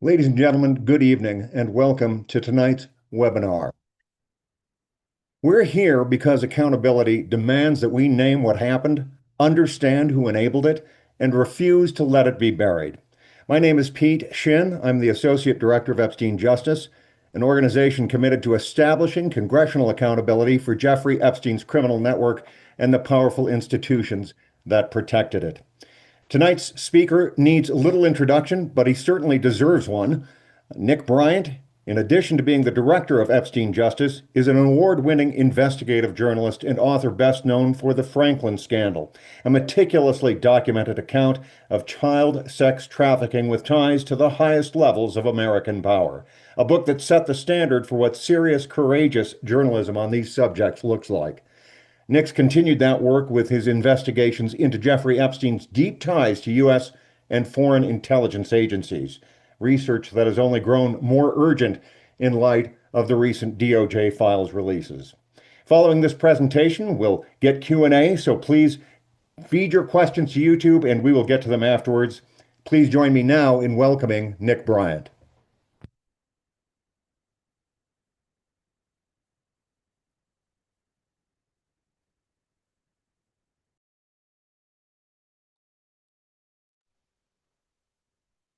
Ladies and gentlemen, good evening and welcome to tonight's webinar. We're here because accountability demands that we name what happened, understand who enabled it, and refuse to let it be buried. My name is Pete Shin. I'm the Associate Director of Epstein Justice, an organization committed to establishing congressional accountability for Jeffrey Epstein's criminal network and the powerful institutions that protected it. Tonight's speaker needs little introduction, but he certainly deserves one. Nick Bryant, in addition to being the director of Epstein Justice, is an award-winning investigative journalist and author best known for the Franklin Scandal, a meticulously documented account of child sex trafficking with ties to the highest levels of American power, a book that set the standard for what serious, courageous journalism on these subjects looks like. Nick's continued that work with his investigations into Jeffrey Epstein's deep ties to U.S. and foreign intelligence agencies, research that has only grown more urgent in light of the recent DOJ files releases. Following this presentation, we'll get Q&A, so please feed your questions to YouTube and we will get to them afterwards. Please join me now in welcoming Nick Bryant.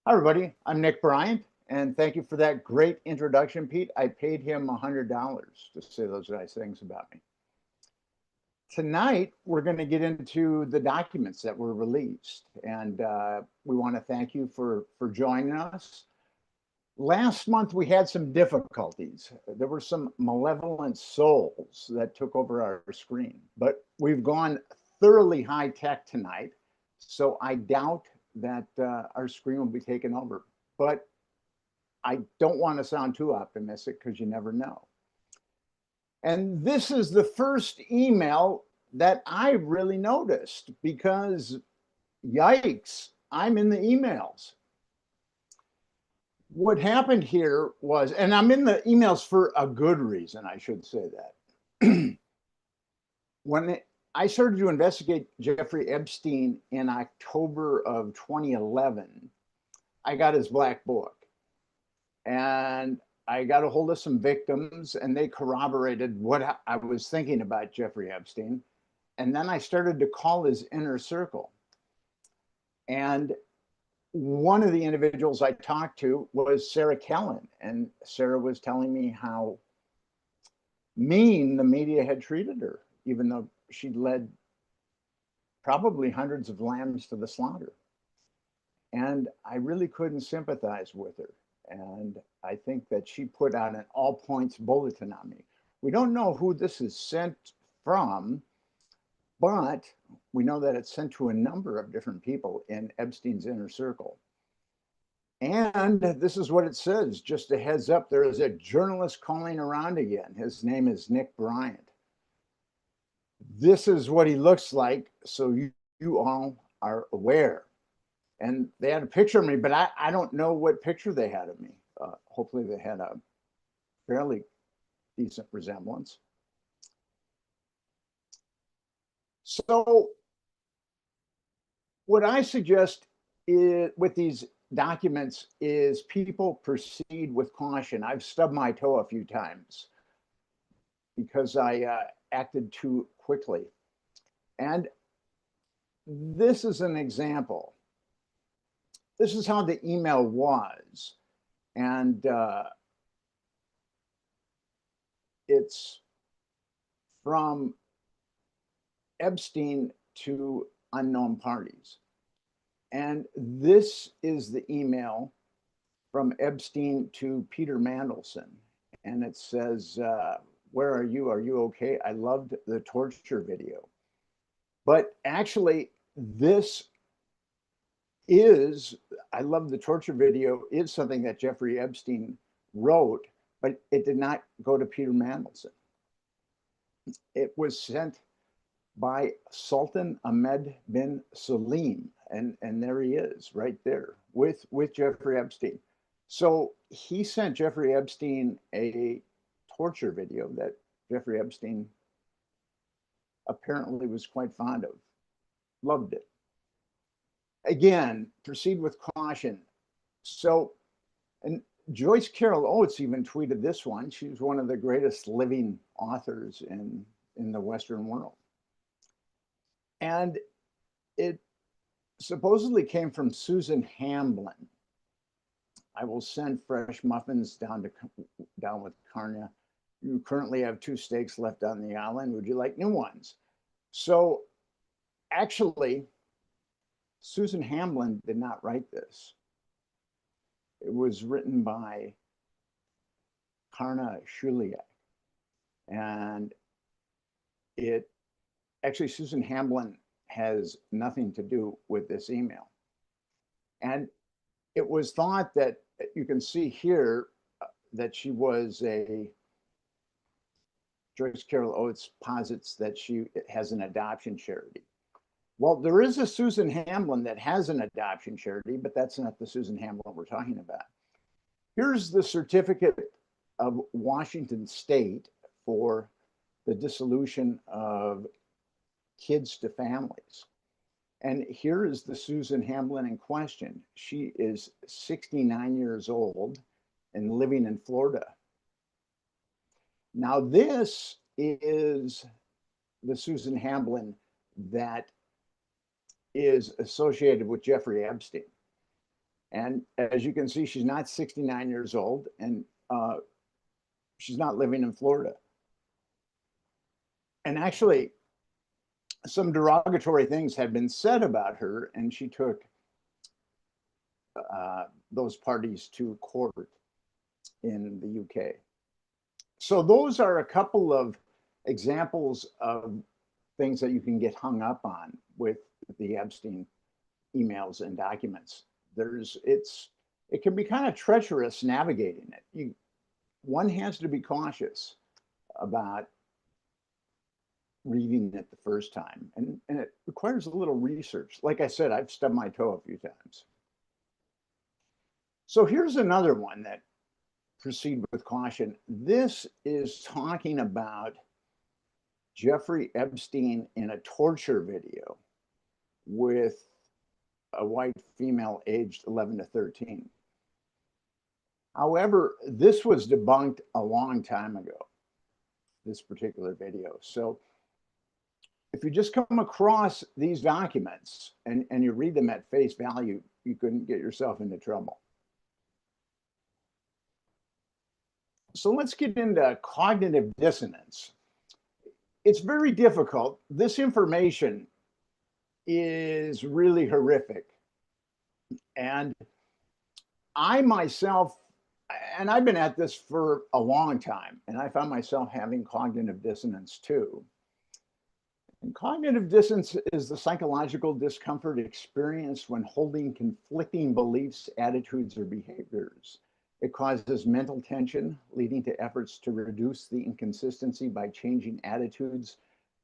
Hi, everybody. I'm Nick Bryant, and thank you for that great introduction, Pete. I paid him $100 to say those nice things about me. Tonight, we're going to get into the documents that were released, and we want to thank you for joining us. Last month, we had some difficulties. There were some malevolent souls that took over our screen, but we've gone thoroughly high tech tonight, so I doubt that our screen will be taken over. But I don't want to sound too optimistic because you never know. And this is the first email that I really noticed because, yikes, I'm in the emails. What happened here was, and I'm in the emails for a good reason, I should say that. When I started to investigate Jeffrey Epstein in October of 2011, I got his black book. And I got a hold of some victims and they corroborated what I was thinking about Jeffrey Epstein. And then I started to call his inner circle. And one of the individuals I talked to was Sarah Kellen. And Sarah was telling me how mean the media had treated her, even though she'd led probably hundreds of lambs to the slaughter. And I really couldn't sympathize with her. And I think that she put out an all points bulletin on me. We don't know who this is sent from, but we know that it's sent to a number of different people in Epstein's inner circle. And this is what it says. Just a heads up, there is a journalist calling around again. His name is Nick Bryant. This is what he looks like, so you all are aware. And they had a picture of me, but I don't know what picture they had of me. Hopefully they had a fairly decent resemblance. So what I suggest is, with these documents is people proceed with caution. I've stubbed my toe a few times because I acted too quickly. And this is an example. This is how the email was. And it's from Epstein to unknown parties. And this is the email from Epstein to Peter Mandelson. And it says, where are you? Are you okay? I loved the torture video. But actually, this is, I love the torture video, is something that Jeffrey Epstein wrote, but it did not go to Peter Mandelson. It was sent by Sultan Ahmed bin Salim, and there he is right there with Jeffrey Epstein. So he sent Jeffrey Epstein a torture video that Jeffrey Epstein apparently was quite fond of, loved it. Again, proceed with caution. So And Joyce Carol Oates even tweeted this one. She's one of the greatest living authors in the Western world. And it supposedly came from Susan Hamblin. I will send fresh muffins down with Karna. You currently have 2 steaks left on the island. Would you like new ones? So actually, Susan Hamblin did not write this. It was written by Karna Shuliak. And it actually, Susan Hamblin has nothing to do with this email. And it was thought that you can see here that she was Joyce Carol Oates posits that she has an adoption charity. Well, there is a Susan Hamblin that has an adoption charity, but that's not the Susan Hamblin we're talking about. Here's the certificate of Washington State for the dissolution of kids to families. And here is the Susan Hamblin in question. She is 69 years old and living in Florida. Now, this is the Susan Hamblin that is associated with Jeffrey Epstein. And as you can see, she's not 69 years old and she's not living in Florida. And actually, some derogatory things had been said about her, and she took those parties to court in the UK. So those are a couple of examples of things that you can get hung up on with the Epstein emails and documents. It can be kind of treacherous navigating it. One has to be cautious about reading it the first time, and it requires a little research. Like I said, I've stubbed my toe a few times. So here's another one that proceed with caution. This is talking about Jeffrey Epstein in a torture video with a white female aged 11 to 13. However, this was debunked a long time ago, this particular video. So if you just come across these documents and you read them at face value, you couldn't get yourself into trouble. So let's get into cognitive dissonance. It's very difficult. This information is really horrific. And I myself, and I've been at this for a long time, and I found myself having cognitive dissonance too. And cognitive dissonance is the psychological discomfort experienced when holding conflicting beliefs, attitudes, or behaviors. It causes mental tension, leading to efforts to reduce the inconsistency by changing attitudes,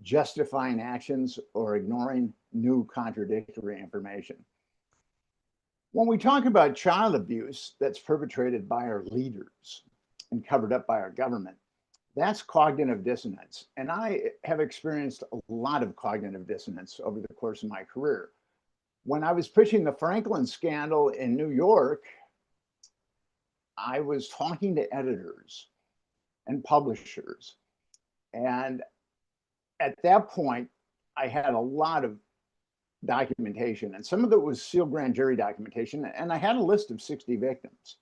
justifying actions, or ignoring new contradictory information. When we talk about child abuse that's perpetrated by our leaders and covered up by our government, that's cognitive dissonance. And I have experienced a lot of cognitive dissonance over the course of my career. When I was pitching the Franklin scandal in New York, I was talking to editors and publishers. And at that point, I had a lot of documentation, and some of it was sealed grand jury documentation. And I had a list of 60 victims.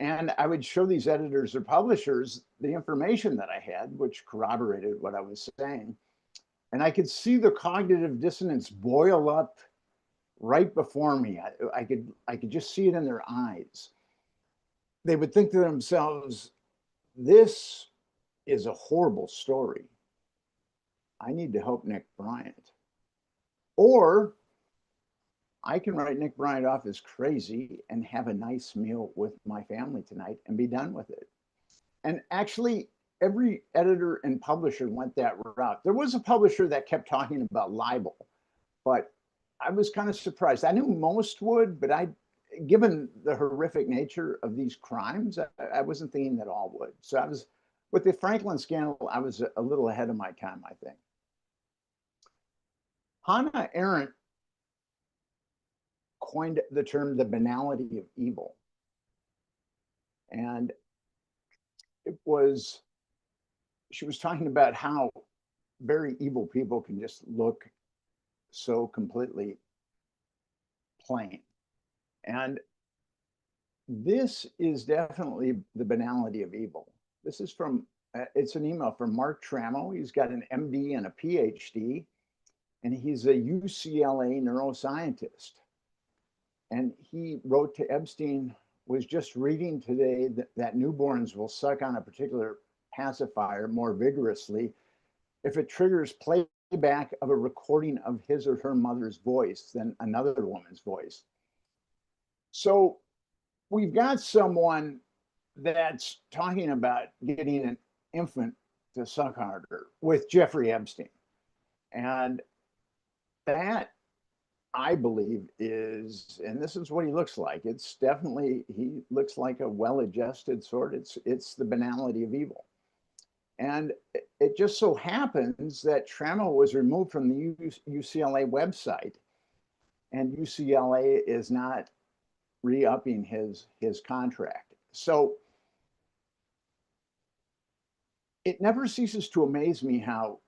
And I would show these editors or publishers the information that I had, which corroborated what I was saying. And I could see the cognitive dissonance boil up right before me. I could just see it in their eyes. They would think to themselves, this is a horrible story. I need to help Nick Bryant. Or I can write Nick Bryant off as crazy and have a nice meal with my family tonight and be done with it. And actually, every editor and publisher went that route. There was a publisher that kept talking about libel, but I was kind of surprised. I knew most would, but given the horrific nature of these crimes, I wasn't thinking that all would. So I was, with the Franklin scandal, I was a little ahead of my time, I think. Hannah Arendt coined the term the banality of evil. And she was talking about how very evil people can just look so completely plain. And this is definitely the banality of evil. This is from, it's an email from Mark Tramo. He's got an MD and a PhD, and he's a UCLA neuroscientist. And he wrote to Epstein, was just reading today that newborns will suck on a particular pacifier more vigorously if it triggers playback of a recording of his or her mother's voice than another woman's voice. So we've got someone that's talking about getting an infant to suck harder with Jeffrey Epstein. And that, I believe, is, and this is what he looks like. It's definitely, he looks like a well-adjusted sort. It's the banality of evil. And it just so happens that Tramo was removed from the UCLA website, and UCLA is not re-upping his contract. So it never ceases to amaze me how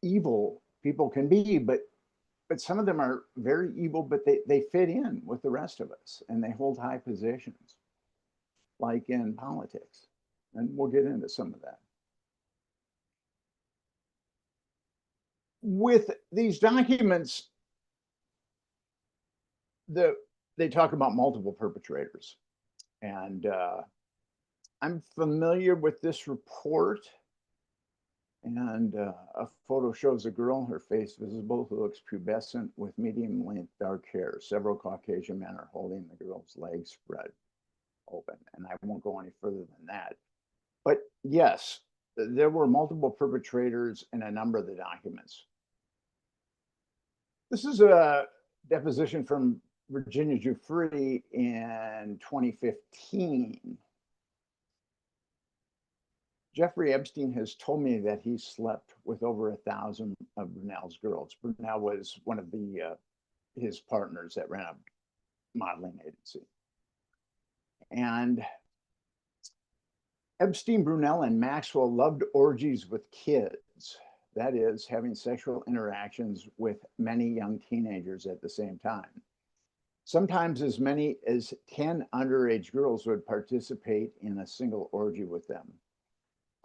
evil people can be, but some of them are very evil, but they fit in with the rest of us and they hold high positions, like in politics. And we'll get into some of that. With these documents, they talk about multiple perpetrators. And I'm familiar with this report. And a photo shows a girl, her face visible, who looks pubescent with medium-length dark hair. Several Caucasian men are holding the girl's legs spread open. And I won't go any further than that. But yes, there were multiple perpetrators in a number of the documents. This is a deposition from Virginia Giuffre in 2015. Jeffrey Epstein has told me that he slept with over 1,000 of Brunel's girls. Brunel was one of his partners that ran a modeling agency. And Epstein, Brunel, and Maxwell loved orgies with kids. That is, having sexual interactions with many young teenagers at the same time. Sometimes as many as 10 underage girls would participate in a single orgy with them.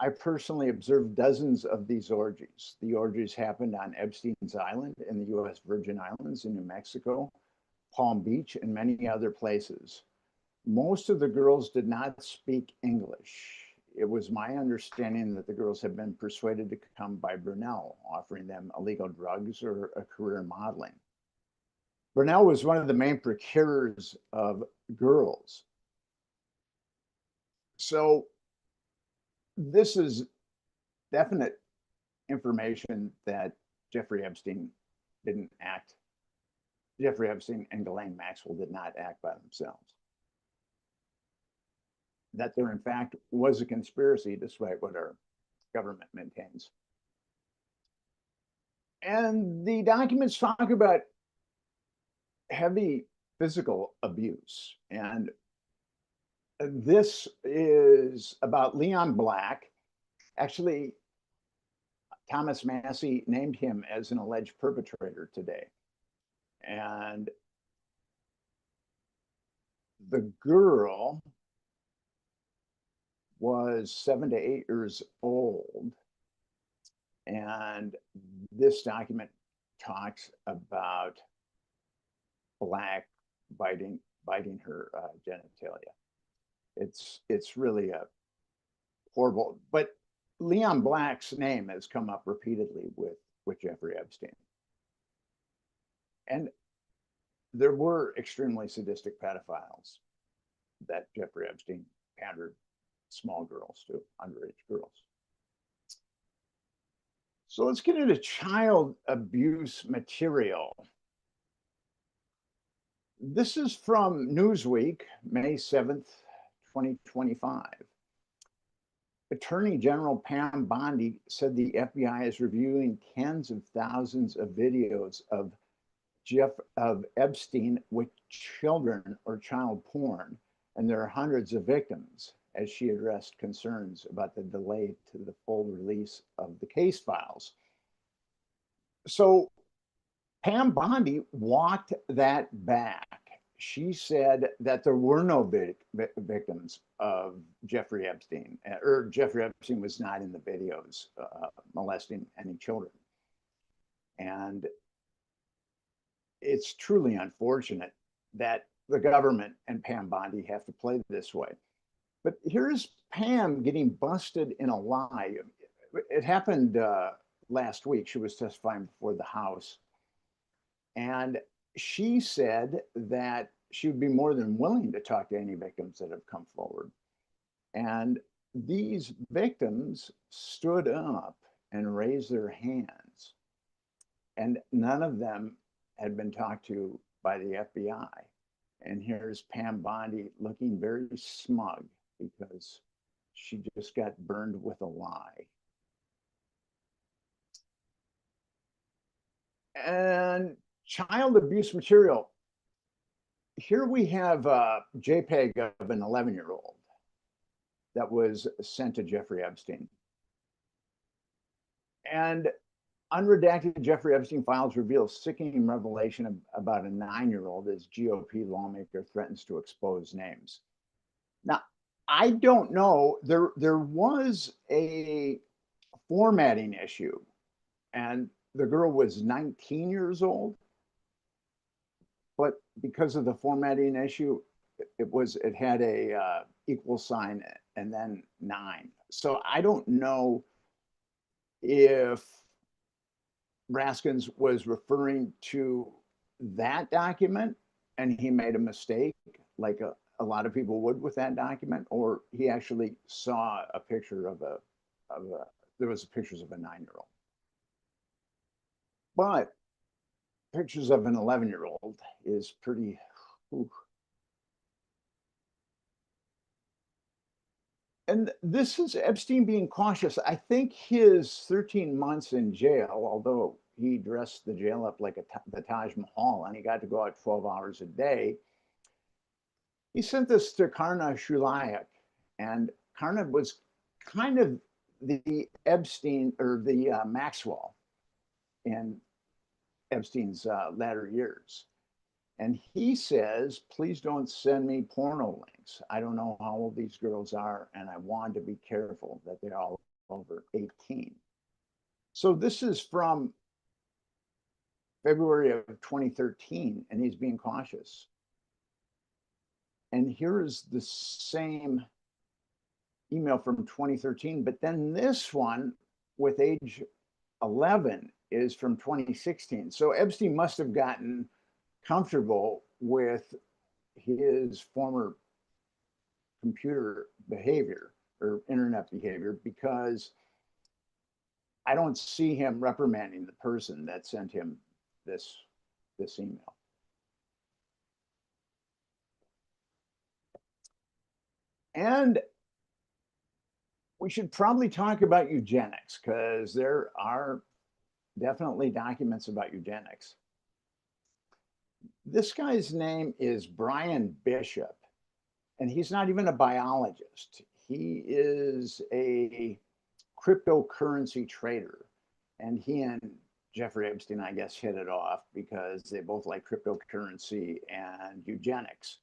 I personally observed dozens of these orgies. The orgies happened on Epstein's Island in the US Virgin Islands, in New Mexico, Palm Beach, and many other places. Most of the girls did not speak English. It was my understanding that the girls had been persuaded to come by Brunel, offering them illegal drugs or a career in modeling. Brunel was one of the main procurers of girls. So this is definite information that Jeffrey Epstein and Ghislaine Maxwell did not act by themselves. That there, in fact, was a conspiracy, despite what our government maintains. And the documents talk about heavy physical abuse. And this is about Leon Black. Actually, Thomas Massie named him as an alleged perpetrator today. And the girl was 7 to 8 years old. And this document talks about Black biting her genitalia. It's really a horrible, but Leon Black's name has come up repeatedly with Jeffrey Epstein. And there were extremely sadistic pedophiles that Jeffrey Epstein pandered small girls to, underage girls. So let's get into child abuse material. This is from Newsweek, May 7th, 2025. Attorney General Pam Bondi said the FBI is reviewing tens of thousands of videos of Epstein with children or child porn and there are hundreds of victims, as she addressed concerns about the delay to the full release of the case files. So Pam Bondi walked that back. She said that there were no victims of Jeffrey Epstein, or Jeffrey Epstein was not in the videos molesting any children. And it's truly unfortunate that the government and Pam Bondi have to play this way. But here's Pam getting busted in a lie. It happened last week. She was testifying before the House. And she said that she would be more than willing to talk to any victims that have come forward. And these victims stood up and raised their hands. And none of them had been talked to by the FBI. And here's Pam Bondi looking very smug because she just got burned with a lie. And child abuse material. Here we have a JPEG of an 11-year-old that was sent to Jeffrey Epstein. And unredacted Jeffrey Epstein files reveal sickening revelation about a 9-year-old as GOP lawmaker threatens to expose names. Now, I don't know. There was a formatting issue, and the girl was 19 years old. But because of the formatting issue, it had a equal sign and then 9. So I don't know if Raskins was referring to that document and he made a mistake, like a lot of people would with that document, or he actually saw a picture of there was pictures of a 9-year-old. But pictures of an 11-year-old is pretty. Ooh. And this is Epstein being cautious. I think his 13 months in jail, although he dressed the jail up like the Taj Mahal and he got to go out 12 hours a day, he sent this to Karna Shulayak. And Karna was kind of the Epstein or the Maxwell in Epstein's latter years. And he says, please don't send me porno links. I don't know how old these girls are, and I want to be careful that they're all over 18. So this is from February of 2013, and he's being cautious. And here is the same email from 2013, but then this one with age 11 is from 2016. So Epstein must have gotten comfortable with his former computer behavior or internet behavior, because I don't see him reprimanding the person that sent him this email. And we should probably talk about eugenics, because there are definitely documents about eugenics. This guy's name is Brian Bishop, and he's not even a biologist. He is a cryptocurrency trader, and he and Jeffrey Epstein, I guess, hit it off because they both like cryptocurrency and eugenics.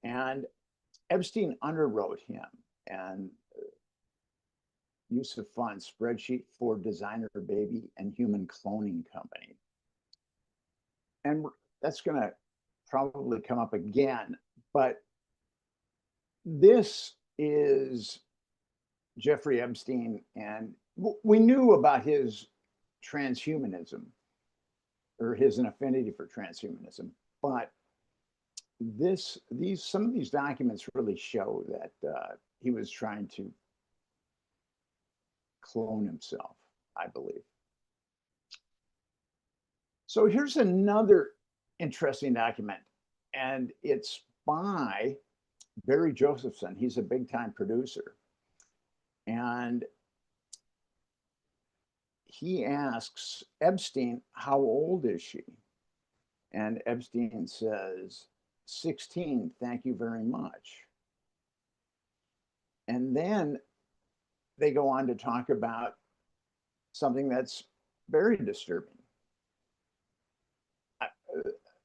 And Epstein underwrote him and use of funds spreadsheet for designer baby and human cloning company. And that's going to probably come up again, but this is Jeffrey Epstein, and we knew about his transhumanism, or his an affinity for transhumanism, but some of these documents really show that he was trying to clone himself, I believe. So here's another interesting document, and it's by Barry Josephson. He's a big-time producer. And he asks Epstein, how old is she? And Epstein says 16, thank you very much. And then they go on to talk about something that's very disturbing.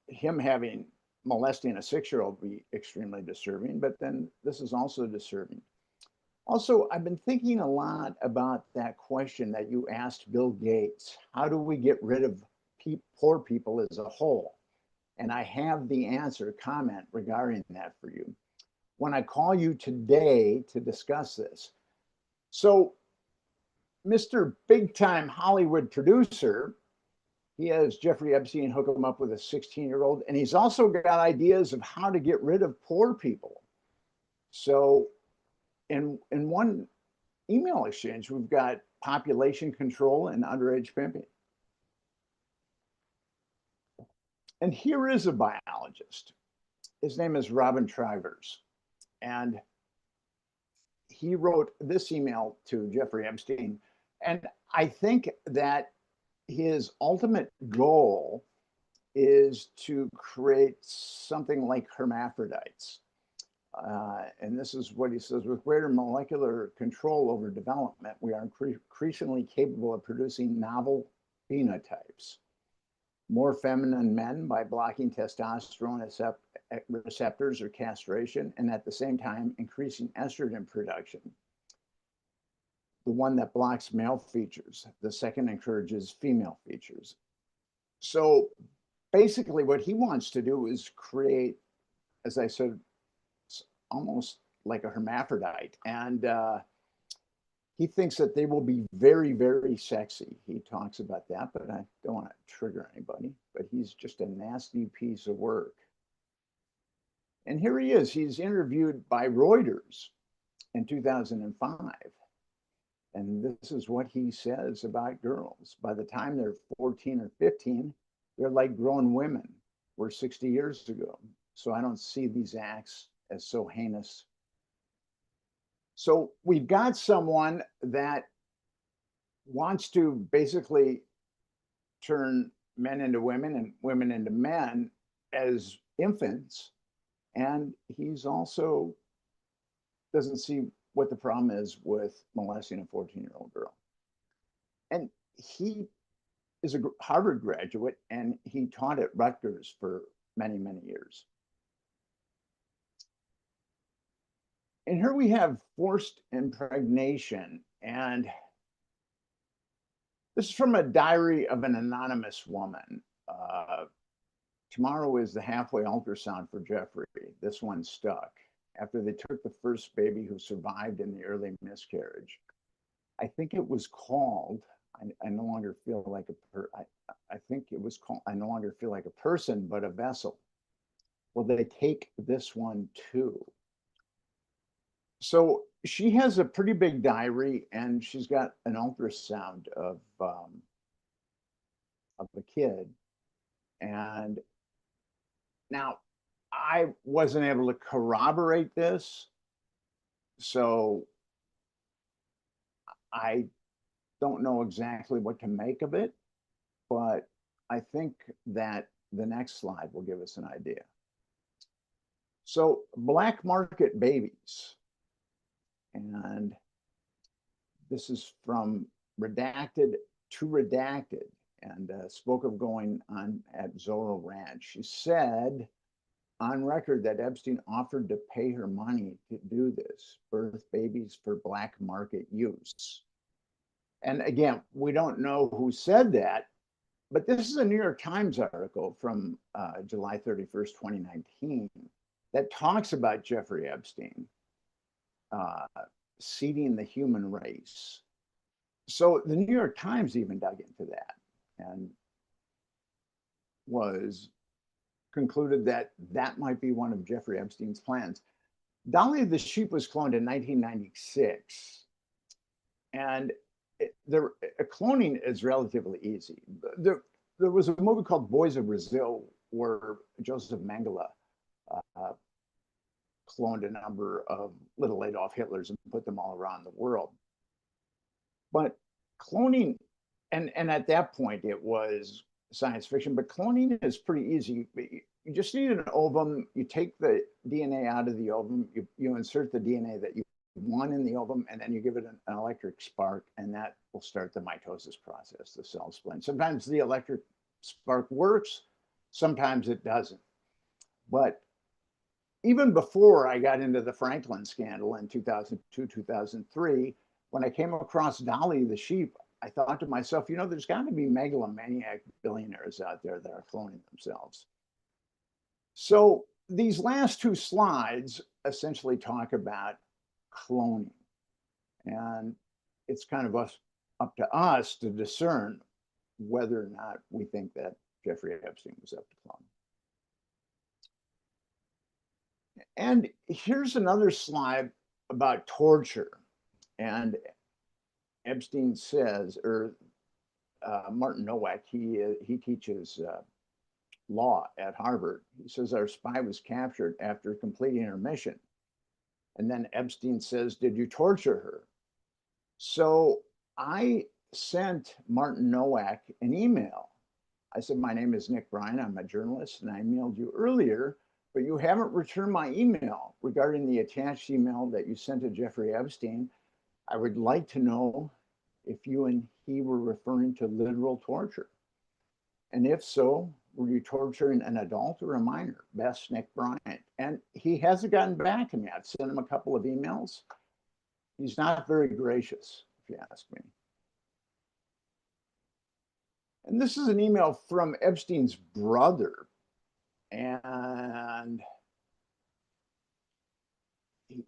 Him having molesting a 6-year-old would be extremely disturbing, but then this is also disturbing. Also, I've been thinking a lot about that question that you asked Bill Gates. How do we get rid of poor people as a whole? And I have the answer comment regarding that for you when I call you today to discuss this. So, Mr. Big Time Hollywood producer, he has Jeffrey Epstein hook him up with a 16-year-old, and he's also got ideas of how to get rid of poor people. So, in one email exchange, we've got population control and underage pimping. And here is a biologist. His name is Robin Trivers. And he wrote this email to Jeffrey Epstein. And I think that his ultimate goal is to create something like hermaphrodites. And this is what he says: with greater molecular control over development, we are increasingly capable of producing novel phenotypes. More feminine men by blocking testosterone receptors or castration, and at the same time increasing estrogen production. The one that blocks male features, the second encourages female features. So basically what he wants to do is create, as I said, almost like a hermaphrodite. And he thinks that they will be very, very sexy. He talks about that, but I don't want to trigger anybody, but he's just a nasty piece of work. And here he is. He's interviewed by Reuters in 2005. And this is what he says about girls. By the time they're 14 or 15, they're like grown women were 60 years ago. So I don't see these acts as so heinous. So we've got someone that wants to basically turn men into women and women into men as infants. And he's also doesn't see what the problem is with molesting a 14-year-old girl. And he is a Harvard graduate, and he taught at Rutgers for many, many years. And here we have forced impregnation. And this is from a diary of an anonymous woman. Tomorrow is the halfway ultrasound for Jeffrey. This one stuck after they took the first baby who survived in the early miscarriage. I think it was called, I no longer feel like I think it was called, I no longer feel like a person, but a vessel. Well, they take this one too. So she has a pretty big diary, and she's got an ultrasound of a kid. And now I wasn't able to corroborate this, so I don't know exactly what to make of it, but I think that the next slide will give us an idea. So black market babies. And this is from redacted to redacted, and spoke of going on at Zorro Ranch. She said on record that Epstein offered to pay her money to do this, birth babies for black market use. And again, we don't know who said that, but this is a New York Times article from July 31st, 2019, that talks about Jeffrey Epstein seeding the human race. So the New York Times even dug into that and concluded that that might be one of Jeffrey Epstein's plans. Dolly the sheep was cloned in 1996, and cloning is relatively easy. There was a movie called Boys of Brazil where Joseph Mengele cloned a number of little Adolf Hitlers and put them all around the world. But cloning, and at that point it was science fiction, but cloning is pretty easy. you just need an ovum. You take the DNA out of the ovum, you insert the DNA that you want in the ovum, and then you give it an electric spark, and that will start the mitosis process, the cell splitting. Sometimes the electric spark works, sometimes it doesn't. But even before I got into the Franklin scandal in 2002, 2003, when I came across Dolly the sheep, I thought to myself, there's got to be megalomaniac billionaires out there that are cloning themselves. So these last two slides essentially talk about cloning. And it's kind of up to us to discern whether or not we think that Jeffrey Epstein was up to cloning. And here's another slide about torture. And Epstein says, or Martin Nowak, he teaches law at Harvard. He says our spy was captured after completing her mission. And then Epstein says, did you torture her? So I sent Martin Nowak an email. I said, my name is Nick Bryant. I'm a journalist, and I emailed you earlier, but you haven't returned my email regarding the attached email that you sent to Jeffrey Epstein. I would like to know if you and he were referring to literal torture. And if so, were you torturing an adult or a minor? Best, Nick Bryant. And he hasn't gotten back to me. I've sent him a couple of emails. He's not very gracious, if you ask me. And this is an email from Epstein's brother. And he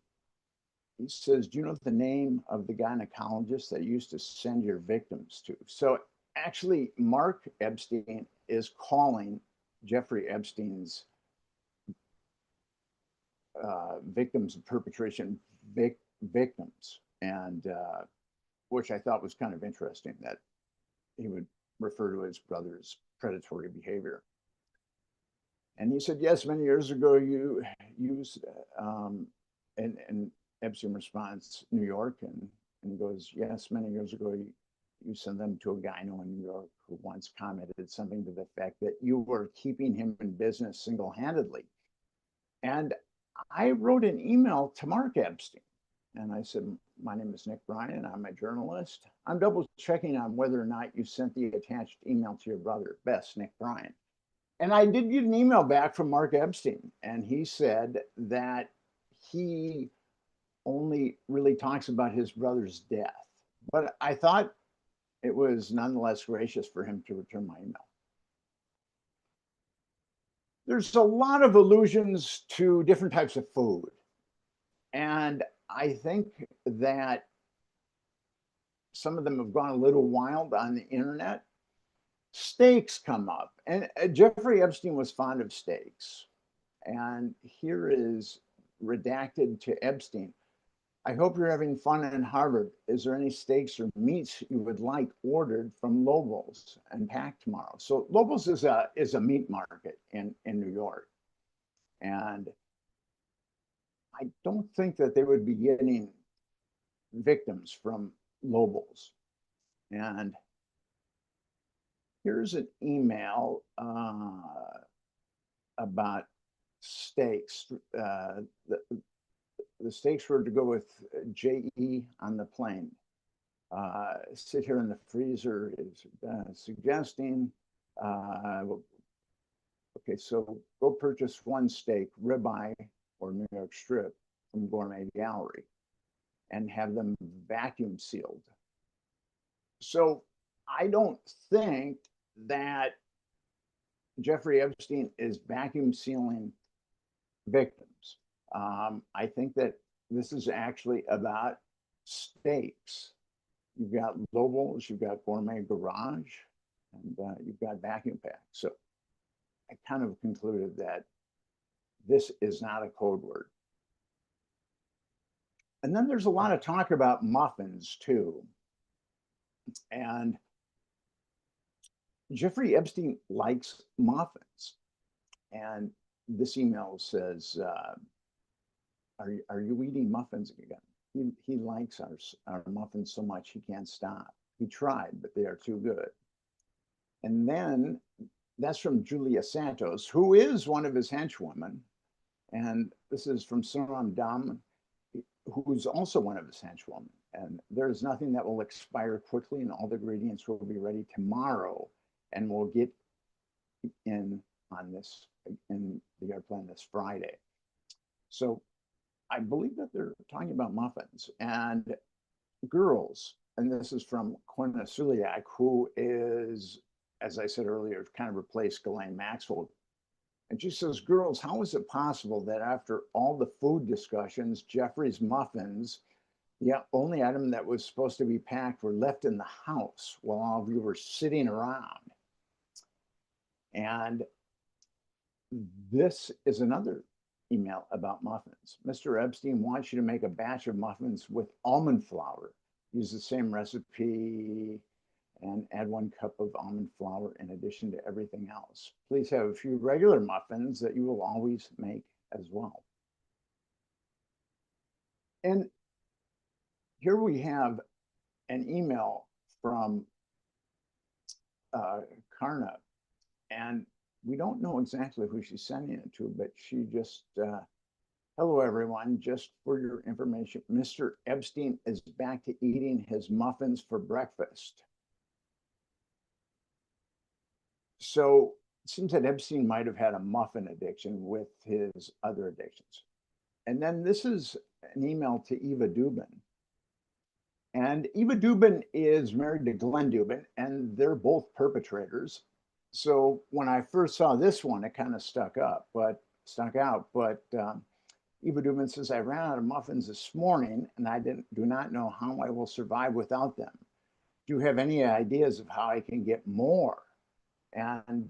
says, do you know the name of the gynecologist that you used to send your victims to? So actually, Mark Epstein is calling Jeffrey Epstein's victims of perpetration victims, and which I thought was kind of interesting that he would refer to his brother's predatory behavior. And he said, yes, many years ago you used, and Epstein responds, New York, and he goes, yes, many years ago you sent them to a gyno in New York who once commented something to the effect that you were keeping him in business single-handedly. And I wrote an email to Mark Epstein, and I said, my name is Nick Bryant. I'm a journalist. I'm double checking on whether or not you sent the attached email to your brother, Best, Nick Bryant. And I did get an email back from Mark Epstein, and he said that he only really talks about his brother's death. But I thought it was nonetheless gracious for him to return my email. There's a lot of allusions to different types of food. And I think that some of them have gone a little wild on the internet. Steaks come up, and Jeffrey Epstein was fond of steaks. And here is redacted to Epstein. I hope you're having fun in Harvard. Is there any steaks or meats you would like ordered from Lobos and packed tomorrow? So Lobos is a meat market in New York. And I don't think that they would be getting victims from Lobos. And here's an email about steaks. The steaks were to go with JE on the plane. Sit here in the freezer is suggesting. Okay, so go purchase one steak, ribeye or New York strip from Gourmet Gallery, and have them vacuum sealed. So I don't think that Jeffrey Epstein is vacuum sealing victims. I think that this is actually about steaks. You've got Lobos, you've got Gourmet Garage, and you've got vacuum pack. So I kind of concluded that this is not a code word. And then there's a lot of talk about muffins too. And Jeffrey Epstein likes muffins. And this email says, are you eating muffins again? He likes our muffins so much he can't stop. He tried, but they are too good. And then that's from Julia Santos, who is one of his henchwomen. And this is from Sunam Dam, who's also one of his henchwomen. And there's nothing that will expire quickly, and all the ingredients will be ready tomorrow. And we'll get in on this in the airplane this Friday. So I believe that they're talking about muffins and girls. And this is from Quina Suliak, who is, as I said earlier, kind of replaced Ghislaine Maxwell. And she says, girls, how is it possible that after all the food discussions, Jeffrey's muffins, the only item that was supposed to be packed, were left in the house while all of you were sitting around? And this is another email about muffins. Mr. Epstein wants you to make a batch of muffins with almond flour. Use the same recipe and add 1 cup of almond flour in addition to everything else. Please have a few regular muffins that you will always make as well. And here we have an email from Karna, and we don't know exactly who she's sending it to, but she just, hello everyone, just for your information, Mr. Epstein is back to eating his muffins for breakfast. So it seems that Epstein might have had a muffin addiction with his other addictions. And then this is an email to Eva Dubin. And Eva Dubin is married to Glenn Dubin, and they're both perpetrators. So when I first saw this one, it kind of stuck out. But Eva Dubin says, I ran out of muffins this morning, and I do not know how I will survive without them. Do you have any ideas of how I can get more? And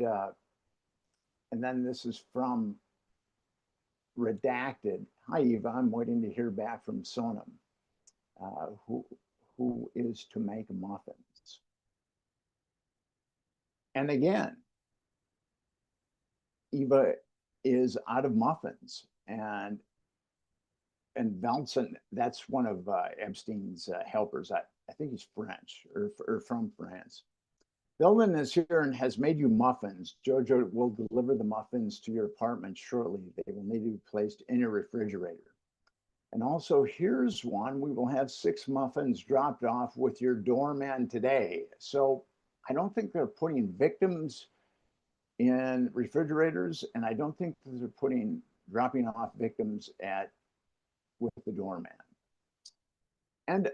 then this is from Redacted. Hi, Eva. I'm waiting to hear back from Sonam, who is to make muffins. And again, Eva is out of muffins, and Velson, that's one of Epstein's helpers. I think he's French or from France. Belden is here and has made you muffins. Jojo will deliver the muffins to your apartment shortly. They will need to be placed in your refrigerator. And also, here's one. We will have 6 muffins dropped off with your doorman today. So I don't think they're putting victims in refrigerators, and I don't think they're dropping off victims with the doorman. And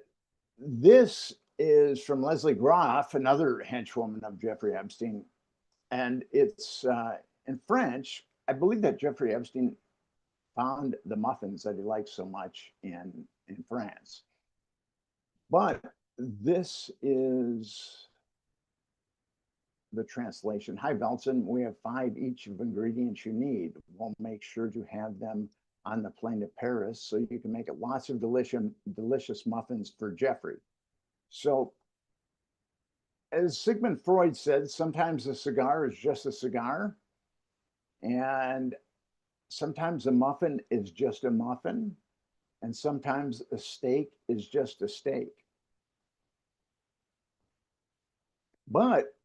this is from Leslie Groff, another henchwoman of Jeffrey Epstein. And it's in French. I believe that Jeffrey Epstein found the muffins that he liked so much in France. But this is the translation. Hi, Belson. We have 5 each of ingredients you need. We'll make sure to have them on the plane to Paris so you can make lots of delicious muffins for Jeffrey. So, as Sigmund Freud said, sometimes a cigar is just a cigar, and sometimes a muffin is just a muffin, and sometimes a steak is just a steak. But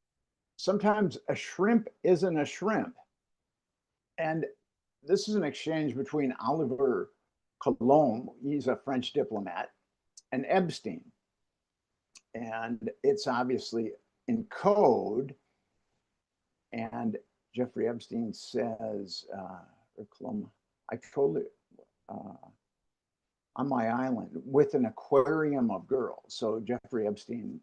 sometimes a shrimp isn't a shrimp. And this is an exchange between Oliver Colomb, he's a French diplomat, and Epstein. And it's obviously in code. And Jeffrey Epstein says, I told you on my island with an aquarium of girls. So Jeffrey Epstein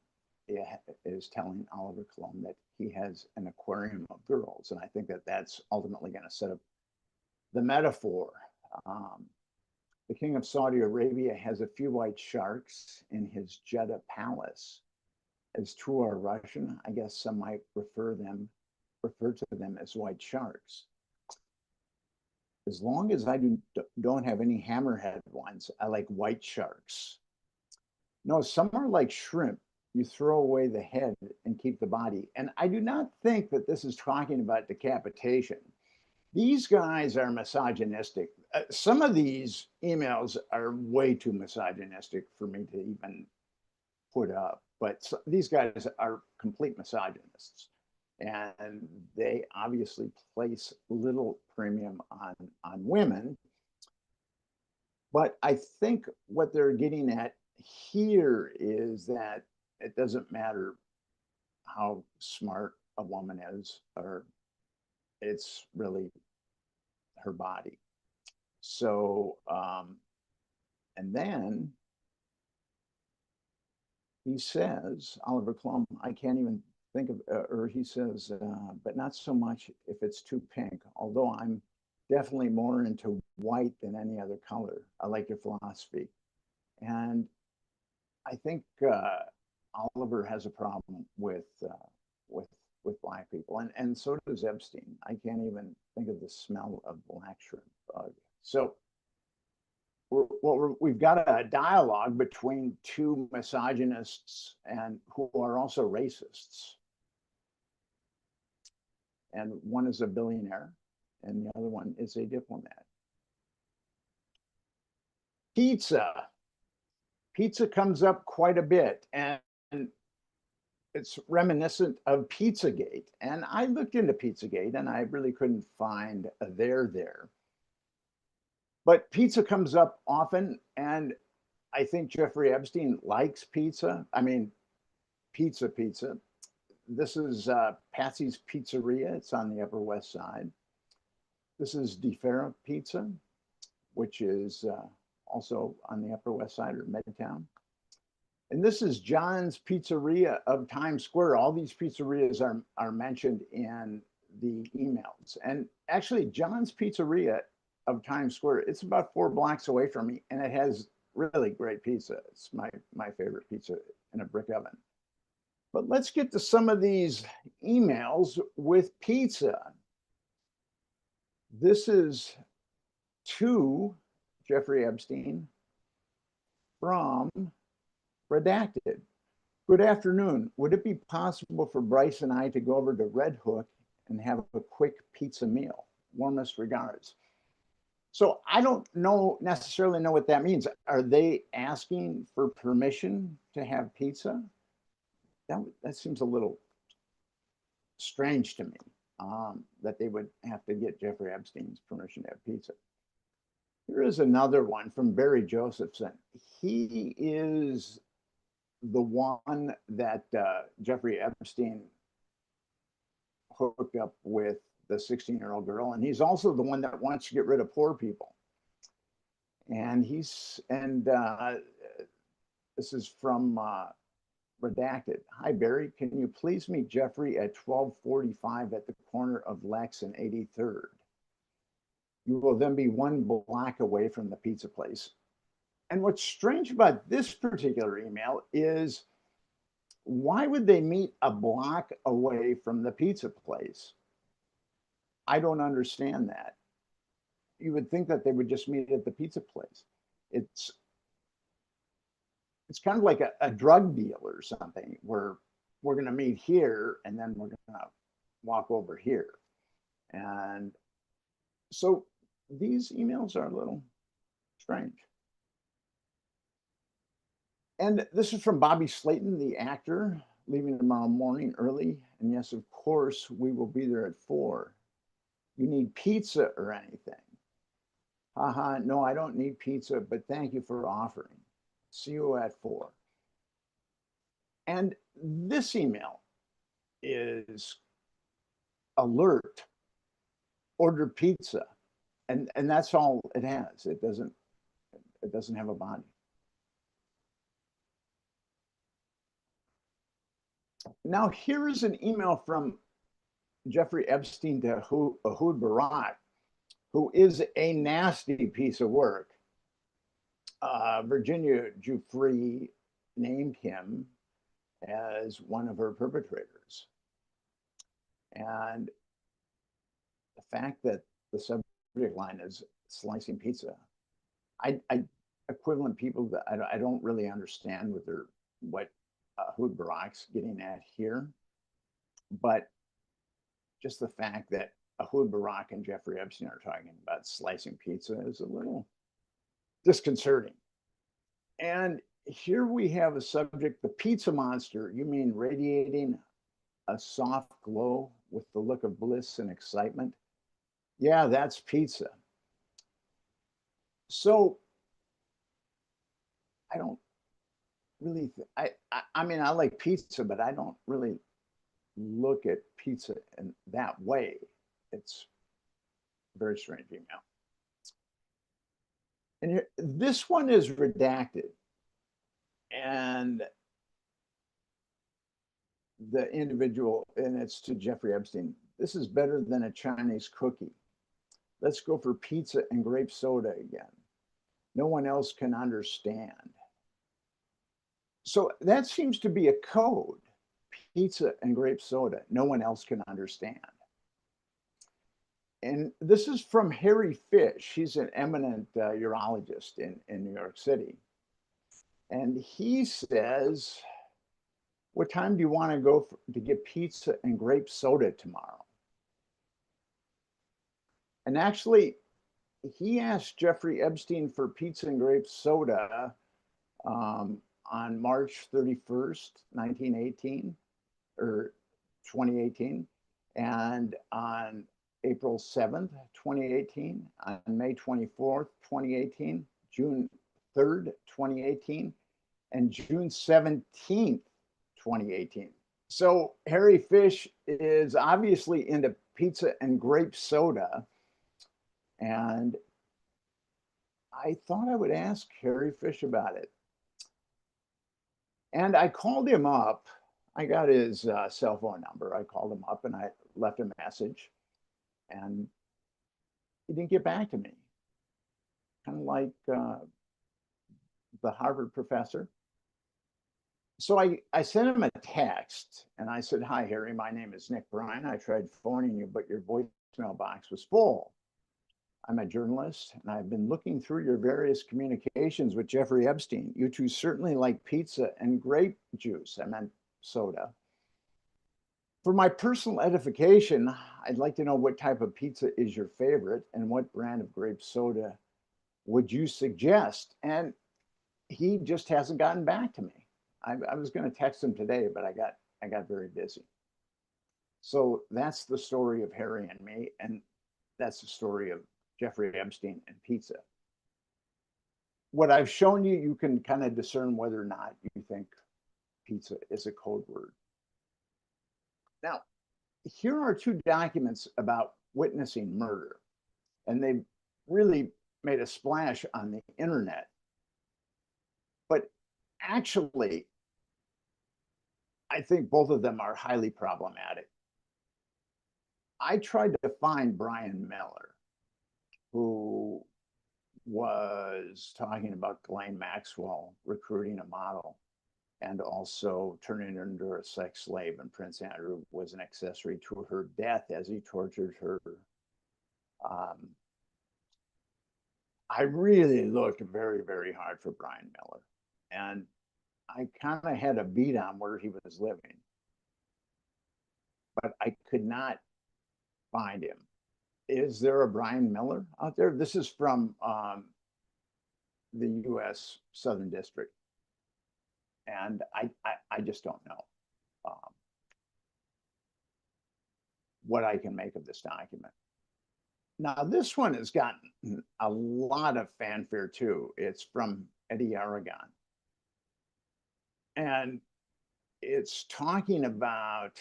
is telling Oliver Colomb that he has an aquarium of girls. And I think that that's ultimately going to set up the metaphor. The king of Saudi Arabia has a few white sharks in his Jeddah palace. As true are Russian, I guess some might refer to them as white sharks. As long as I don't have any hammerhead ones, I like white sharks. No, some are like shrimp. You throw away the head and keep the body. And I do not think that this is talking about decapitation. These guys are misogynistic. Some of these emails are way too misogynistic for me to even put up, but these guys are complete misogynists. and they obviously place little premium on women. But I think what they're getting at here is that it doesn't matter how smart a woman is, or it's really her body. So, and then he says, Oliver Klum, I can't even think of, or he says, but not so much if it's too pink, although I'm definitely more into white than any other color. I like your philosophy. And I think Oliver has a problem with with black people, and so does Epstein. I can't even think of the smell of black shrimp bug. So we've got a dialogue between two misogynists and who are also racists, and one is a billionaire, and the other one is a diplomat. Pizza. Pizza comes up quite a bit, and it's reminiscent of Pizzagate. And I looked into Pizzagate and I really couldn't find a there. But pizza comes up often, and I think Jeffrey Epstein likes pizza. I mean, pizza. This is Patsy's Pizzeria. It's on the Upper West Side. This is Di Ferra Pizza, which is also on the Upper West Side or Midtown. And this is John's Pizzeria of Times Square. All these pizzerias are mentioned in the emails. And actually, John's Pizzeria of Times Square, it's about 4 blocks away from me, and it has really great pizza. It's my favorite pizza in a brick oven. But let's get to some of these emails with pizza. This is to Jeffrey Epstein from Redacted. Good afternoon. Would it be possible for Bryce and I to go over to Red Hook and have a quick pizza meal? Warmest regards. So I don't necessarily know what that means. Are they asking for permission to have pizza? That seems a little strange to me, that they would have to get Jeffrey Epstein's permission to have pizza. Here is another one from Barry Josephson. He is the one that Jeffrey Epstein hooked up with the 16-year-old girl, and he's also the one that wants to get rid of poor people. And this is from Redacted. Hi, Barry. Can you please meet Jeffrey at 12:45 at the corner of Lex and 83rd? You will then be 1 block away from the pizza place. And what's strange about this particular email is, why would they meet a block away from the pizza place? I don't understand that. You would think that they would just meet at the pizza place. It's kind of like a drug deal or something, where we're going to meet here and then we're going to walk over here. And so these emails are a little strange. And this is from Bobby Slayton, the actor, leaving tomorrow morning early. And yes, of course, we will be there at 4. You need pizza or anything? Haha, no, I don't need pizza, but thank you for offering. See you at 4. And this email is alert, order pizza. And that's all it has. It doesn't have a body. Now, here is an email from Jeffrey Epstein to Ehud Barak, who is a nasty piece of work. Virginia Giuffre named him as one of her perpetrators. And the fact that the subject line is slicing pizza, I equivalent people that I don't really understand what Ehud Barak's getting at here. But just the fact that Ehud Barak and Jeffrey Epstein are talking about slicing pizza is a little disconcerting. And here we have a subject, the pizza monster. You mean radiating a soft glow with the look of bliss and excitement. Yeah, that's pizza. So I don't really, I mean, I like pizza, but I don't really look at pizza in that way. It's very strange email. And here, this one is redacted. And the individual, and it's to Jeffrey Epstein. This is better than a Chinese cookie. Let's go for pizza and grape soda again. No one else can understand. So that seems to be a code. Pizza and grape soda. No one else can understand. And this is from Harry Fish. He's an eminent urologist in New York City. And he says, what time do you want to go to get pizza and grape soda tomorrow? And actually, he asked Jeffrey Epstein for pizza and grape soda on March 31st, 1918, or 2018, and on April 7th, 2018, on May 24th, 2018, June 3rd, 2018, and June 17th, 2018. So Harry Fish is obviously into pizza and grape soda. And I thought I would ask Harry Fish about it. And I called him up. I got his cell phone number. I called him up and I left a message. And he didn't get back to me. Kind of like the Harvard professor. So I sent him a text and I said, hi, Harry, my name is Nick Bryant. I tried phoning you, but your voicemail box was full. I'm a journalist and I've been looking through your various communications with Jeffrey Epstein. You two certainly like pizza and grape juice. I meant soda. For my personal edification, I'd like to know what type of pizza is your favorite and what brand of grape soda would you suggest? And he just hasn't gotten back to me. I was going to text him today, but I got very busy. So that's the story of Harry and me, and that's the story of Jeffrey Epstein and pizza. What I've shown you, you can kind of discern whether or not you think pizza is a code word. Now, here are two documents about witnessing murder, and they've really made a splash on the internet. But actually, I think both of them are highly problematic. I tried to find Brian Miller, who was talking about Ghislaine Maxwell recruiting a model and also turning her into a sex slave, and Prince Andrew was an accessory to her death as he tortured her. I really looked very, very hard for Brian Miller, and I kind of had a beat on where he was living, but I could not find him. Is there a Brian Miller out there? This is from the U.S. Southern District, and I just don't know what I can make of this document. Now, this one has gotten a lot of fanfare too. It's from Eddie Aragon, and it's talking about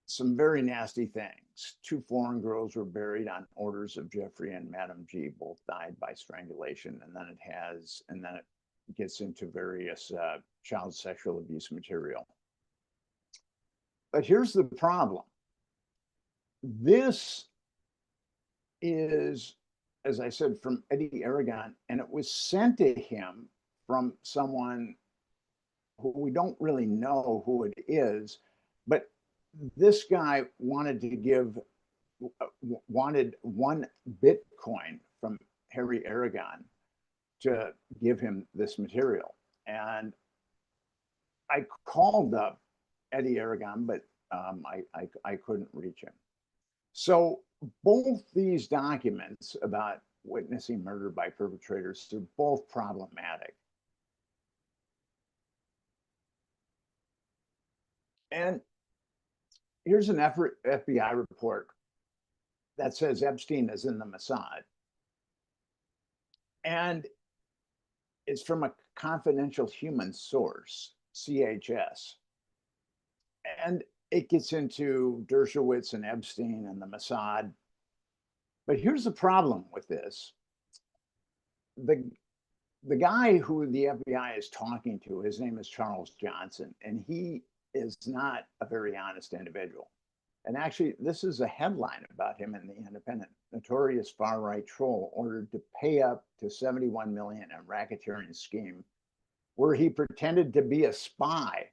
some very nasty things. Two foreign girls were buried on orders of Jeffrey and Madame G. Both died by strangulation, and then it gets into various child sexual abuse material. But here's the problem. This is, as I said, from Eddie Aragon, and it was sent to him from someone who we don't really know who it is, but this guy wanted one Bitcoin from Harry Aragon to give him this material. And I called up Eddie Aragon, but I couldn't reach him. So both these documents about witnessing murder by perpetrators are both problematic. And here's an FBI report that says Epstein is in the Mossad. And it's from a confidential human source, CHS. And it gets into Dershowitz and Epstein and the Mossad. But here's the problem with this. The guy who the FBI is talking to, his name is Charles Johnson, and he is not a very honest individual. And actually, this is a headline about him in The Independent. Notorious far-right troll ordered to pay up to $71 million in racketeering scheme where he pretended to be a spy.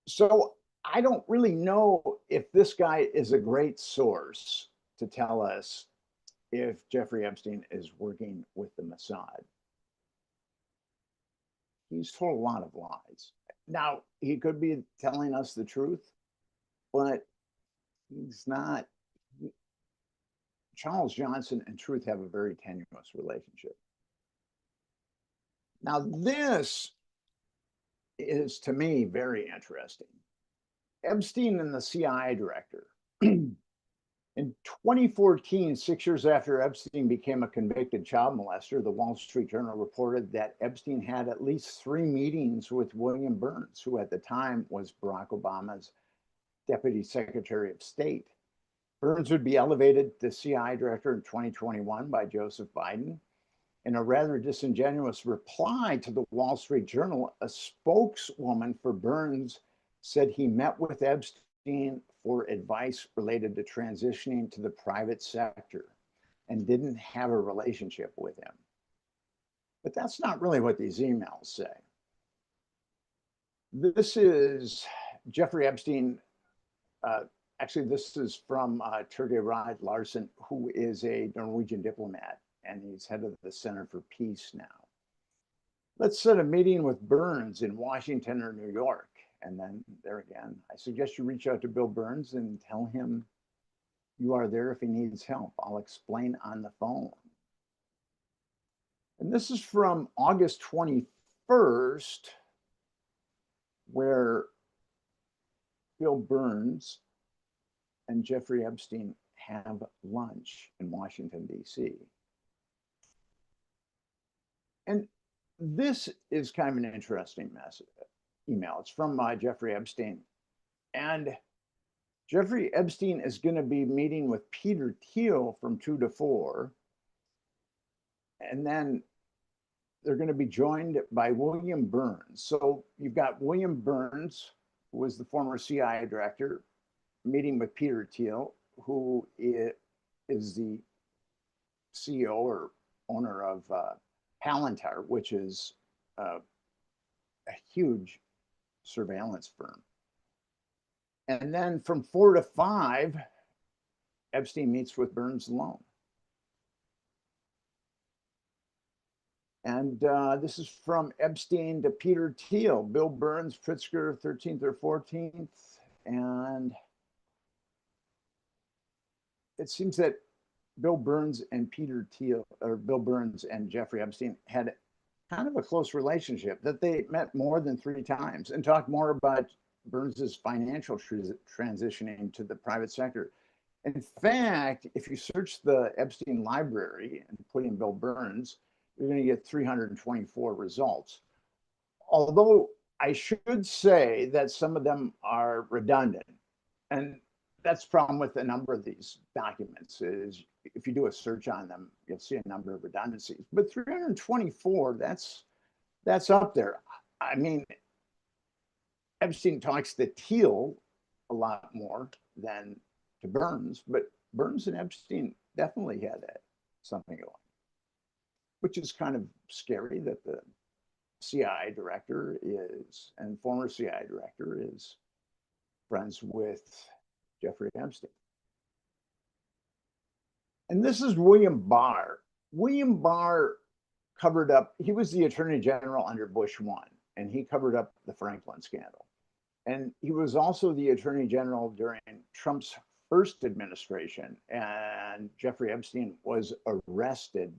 So I don't really know if this guy is a great source to tell us if Jeffrey Epstein is working with the Mossad. He's told a lot of lies. Now, he could be telling us the truth, but he's not. Charles Johnson and truth have a very tenuous relationship. Now, this is, to me, very interesting. Epstein and the CIA director. In 2014, 6 years after Epstein became a convicted child molester, the Wall Street Journal reported that Epstein had at least 3 meetings with William Burns, who at the time was Barack Obama's Deputy Secretary of State. Burns would be elevated to CIA director in 2021 by Joseph Biden. In a rather disingenuous reply to the Wall Street Journal, a spokeswoman for Burns said he met with Epstein for advice related to transitioning to the private sector and didn't have a relationship with him. But that's not really what these emails say. This is Jeffrey Epstein. Actually, this is from Turge Rod Larsen, who is a Norwegian diplomat, and he's head of the Center for Peace now. Let's set a meeting with Burns in Washington or New York. And then there again, I suggest you reach out to Bill Burns and tell him you are there if he needs help. I'll explain on the phone. And this is from August 21st, where Bill Burns and Jeffrey Epstein have lunch in Washington, D.C. And this is kind of an interesting email. It's from Jeffrey Epstein. And Jeffrey Epstein is going to be meeting with Peter Thiel from 2 to 4. And then they're going to be joined by William Burns. So you've got William Burns, who was the former CIA director, meeting with Peter Thiel, who is the CEO or owner of Palantir, which is a huge surveillance firm. And then from 4 to 5, Epstein meets with Burns alone. And this is from Epstein to Peter Thiel, Bill Burns, Pritzker, 13th or 14th. And it seems that Bill Burns and Peter Thiel, or Bill Burns and Jeffrey Epstein had kind of a close relationship, that they met more than 3 times and talked more about Burns's financial transitioning to the private sector. In fact, if you search the Epstein library and put in Bill Burns, you're going to get 324 results. Although I should say that some of them are redundant. And that's the problem with a number of these documents is if you do a search on them, you'll see a number of redundancies. But 324, that's up there. I mean, Epstein talks to Thiel a lot more than to Burns, but Burns and Epstein definitely had something going, which is kind of scary that the CIA director is, and former CIA director is friends with Jeffrey Epstein. And this is William Barr. William Barr covered up, he was the attorney general under Bush 1, and he covered up the Franklin scandal. And he was also the attorney general during Trump's first administration. And Jeffrey Epstein was arrested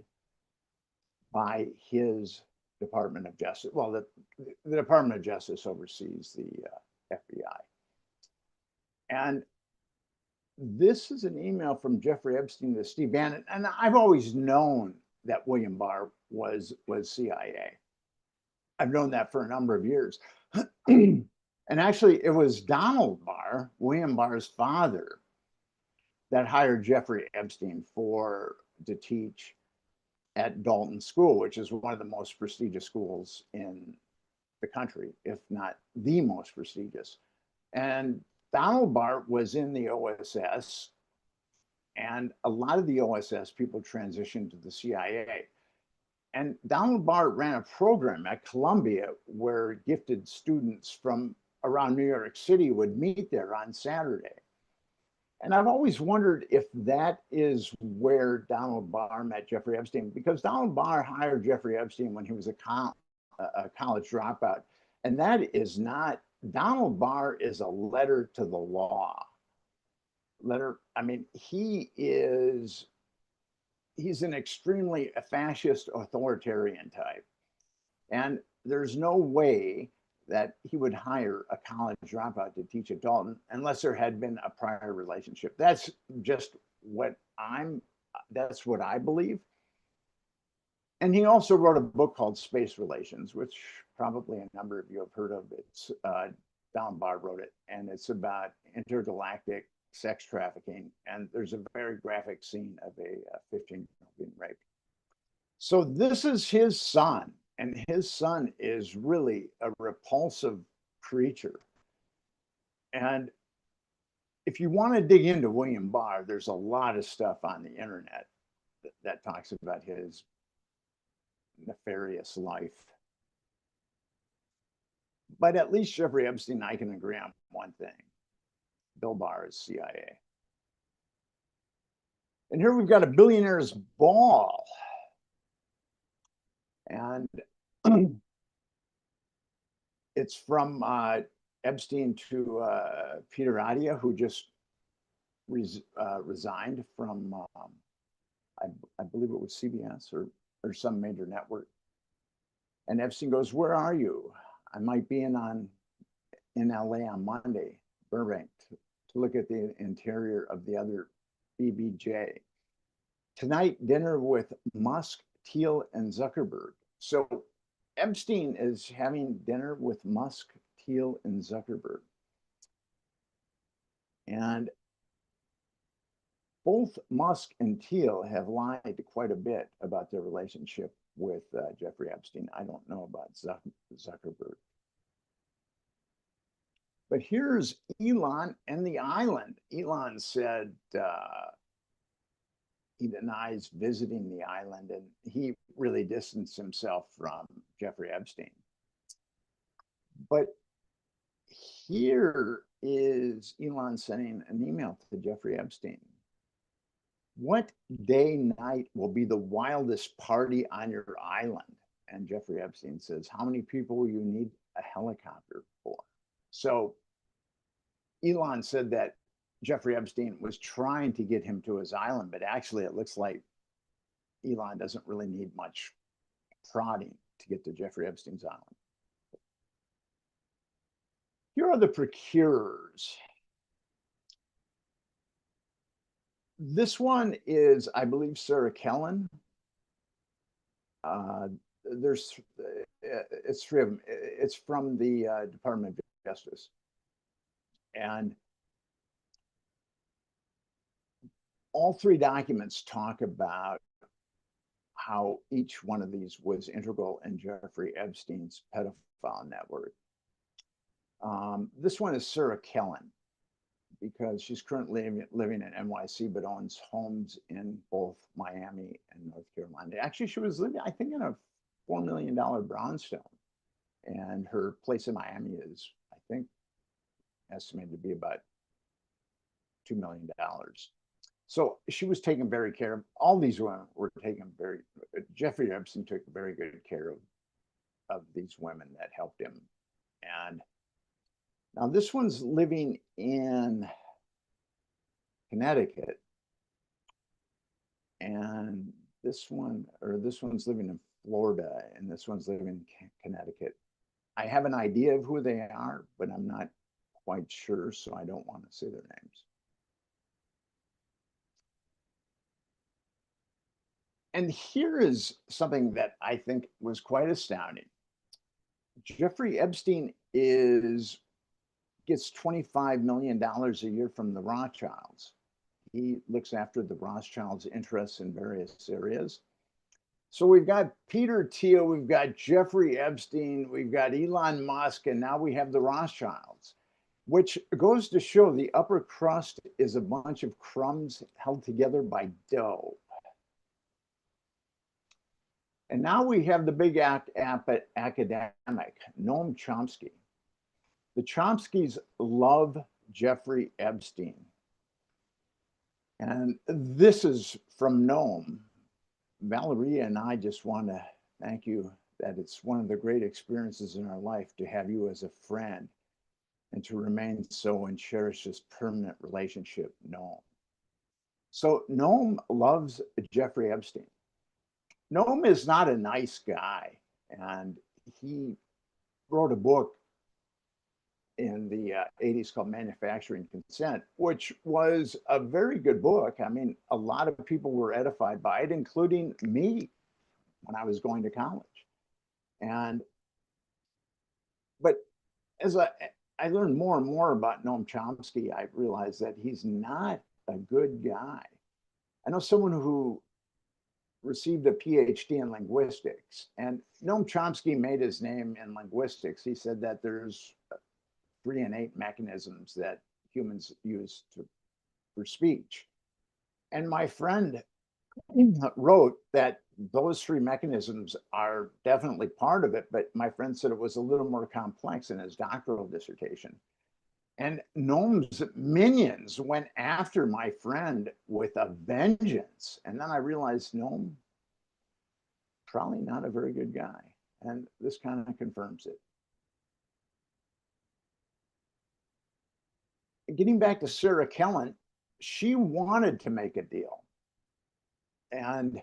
by his Department of Justice. Well, the Department of Justice oversees the FBI. And this is an email from Jeffrey Epstein to Steve Bannon. And I've always known that William Barr was CIA. I've known that for a number of years. And actually, it was Donald Barr, William Barr's father, that hired Jeffrey Epstein to teach at Dalton School, which is one of the most prestigious schools in the country, if not the most prestigious. And Donald Barr was in the OSS, and a lot of the OSS people transitioned to the CIA. And Donald Barr ran a program at Columbia where gifted students from around New York City would meet there on Saturday. And I've always wondered if that is where Donald Barr met Jeffrey Epstein, because Donald Barr hired Jeffrey Epstein when he was a college dropout. And that is not, Donald Barr is a letter to the law. He's an extremely fascist authoritarian type. And there's no way that he would hire a college dropout to teach at Dalton unless there had been a prior relationship. That's just that's what I believe. And he also wrote a book called Space Relations, which probably a number of you have heard of. It's Donald Barr wrote it, and it's about intergalactic sex trafficking. And there's a very graphic scene of a 15-year-old being raped. So this is his son, and his son is really a repulsive creature. And if you want to dig into William Barr, there's a lot of stuff on the internet that talks about his nefarious life. But at least Jeffrey Epstein and I can agree on one thing. Bill Barr is CIA. And here we've got a billionaire's ball. And it's from Epstein to Peter Adia, who just resigned from, I believe it was CBS or some major network. And Epstein goes, "Where are you? I might be in LA on Monday, Burbank, to look at the interior of the other BBJ. Tonight, dinner with Musk, Thiel, and Zuckerberg." So Epstein is having dinner with Musk, Thiel, and Zuckerberg. And both Musk and Thiel have lied quite a bit about their relationship with Jeffrey Epstein. I don't know about Zuckerberg. But here's Elon and the island. Elon said he denies visiting the island, and he really distanced himself from Jeffrey Epstein. But here is Elon sending an email to Jeffrey Epstein. "What day night will be the wildest party on your island?" And Jeffrey Epstein says, "How many people will you need a helicopter for?" So Elon said that Jeffrey Epstein was trying to get him to his island, but actually it looks like Elon doesn't really need much prodding to get to Jeffrey Epstein's island. Here are the procurers. This one is, I believe, Sarah Kellen. It's three of them. It's from the Department of Justice. And all three documents talk about how each one of these was integral in Jeffrey Epstein's pedophile network. This one is Sarah Kellen, because she's currently living in NYC, but owns homes in both Miami and North Carolina. Actually, she was living, I think, in a $4 million brownstone. And her place in Miami is, I think, estimated to be about $2 million. So she was taken very care of. All these women were taken Jeffrey Epstein took very good care of these women that helped him. And now this one's living in Connecticut. And this one's living in Florida, and this one's living in Connecticut. I have an idea of who they are, but I'm not quite sure, so I don't want to say their names. And here is something that I think was quite astounding. Jeffrey Epstein gets $25 million a year from the Rothschilds. He looks after the Rothschilds' interests in various areas. So we've got Peter Thiel, we've got Jeffrey Epstein, we've got Elon Musk, and now we have the Rothschilds, which goes to show the upper crust is a bunch of crumbs held together by dough. And now we have the big academic, Noam Chomsky. The Chomskys love Jeffrey Epstein. And this is from Noam. Valeria and I just want to thank you that it's one of the great experiences in our life to have you as a friend and to remain so and cherish this permanent relationship, Noam. So Noam loves Jeffrey Epstein. Noam is not a nice guy, and he wrote a book in the 80s called Manufacturing Consent, which was a very good book. I mean, a lot of people were edified by it, including me when I was going to college. But as I learned more and more about Noam Chomsky, I realized that he's not a good guy. I know someone who received a PhD in linguistics, and Noam Chomsky made his name in linguistics. He said that there's 3 innate mechanisms that humans use for speech. And my friend wrote that those 3 mechanisms are definitely part of it, but my friend said it was a little more complex in his doctoral dissertation. And Noam's minions went after my friend with a vengeance. And then I realized Noam, probably not a very good guy. And this kind of confirms it. Getting back to Sarah Kellen, she wanted to make a deal. And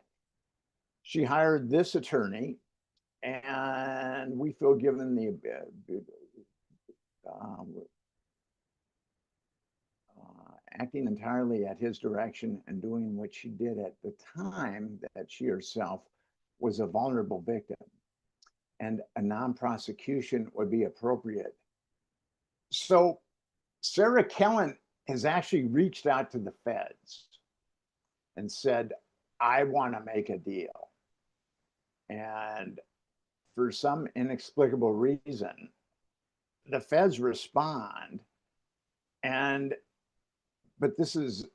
she hired this attorney. And we feel given the acting entirely at his direction and doing what she did at the time that she herself was a vulnerable victim, and a non-prosecution would be appropriate. So Sarah Kellen has actually reached out to the feds and said, I want to make a deal. And for some inexplicable reason, the feds respond, but this is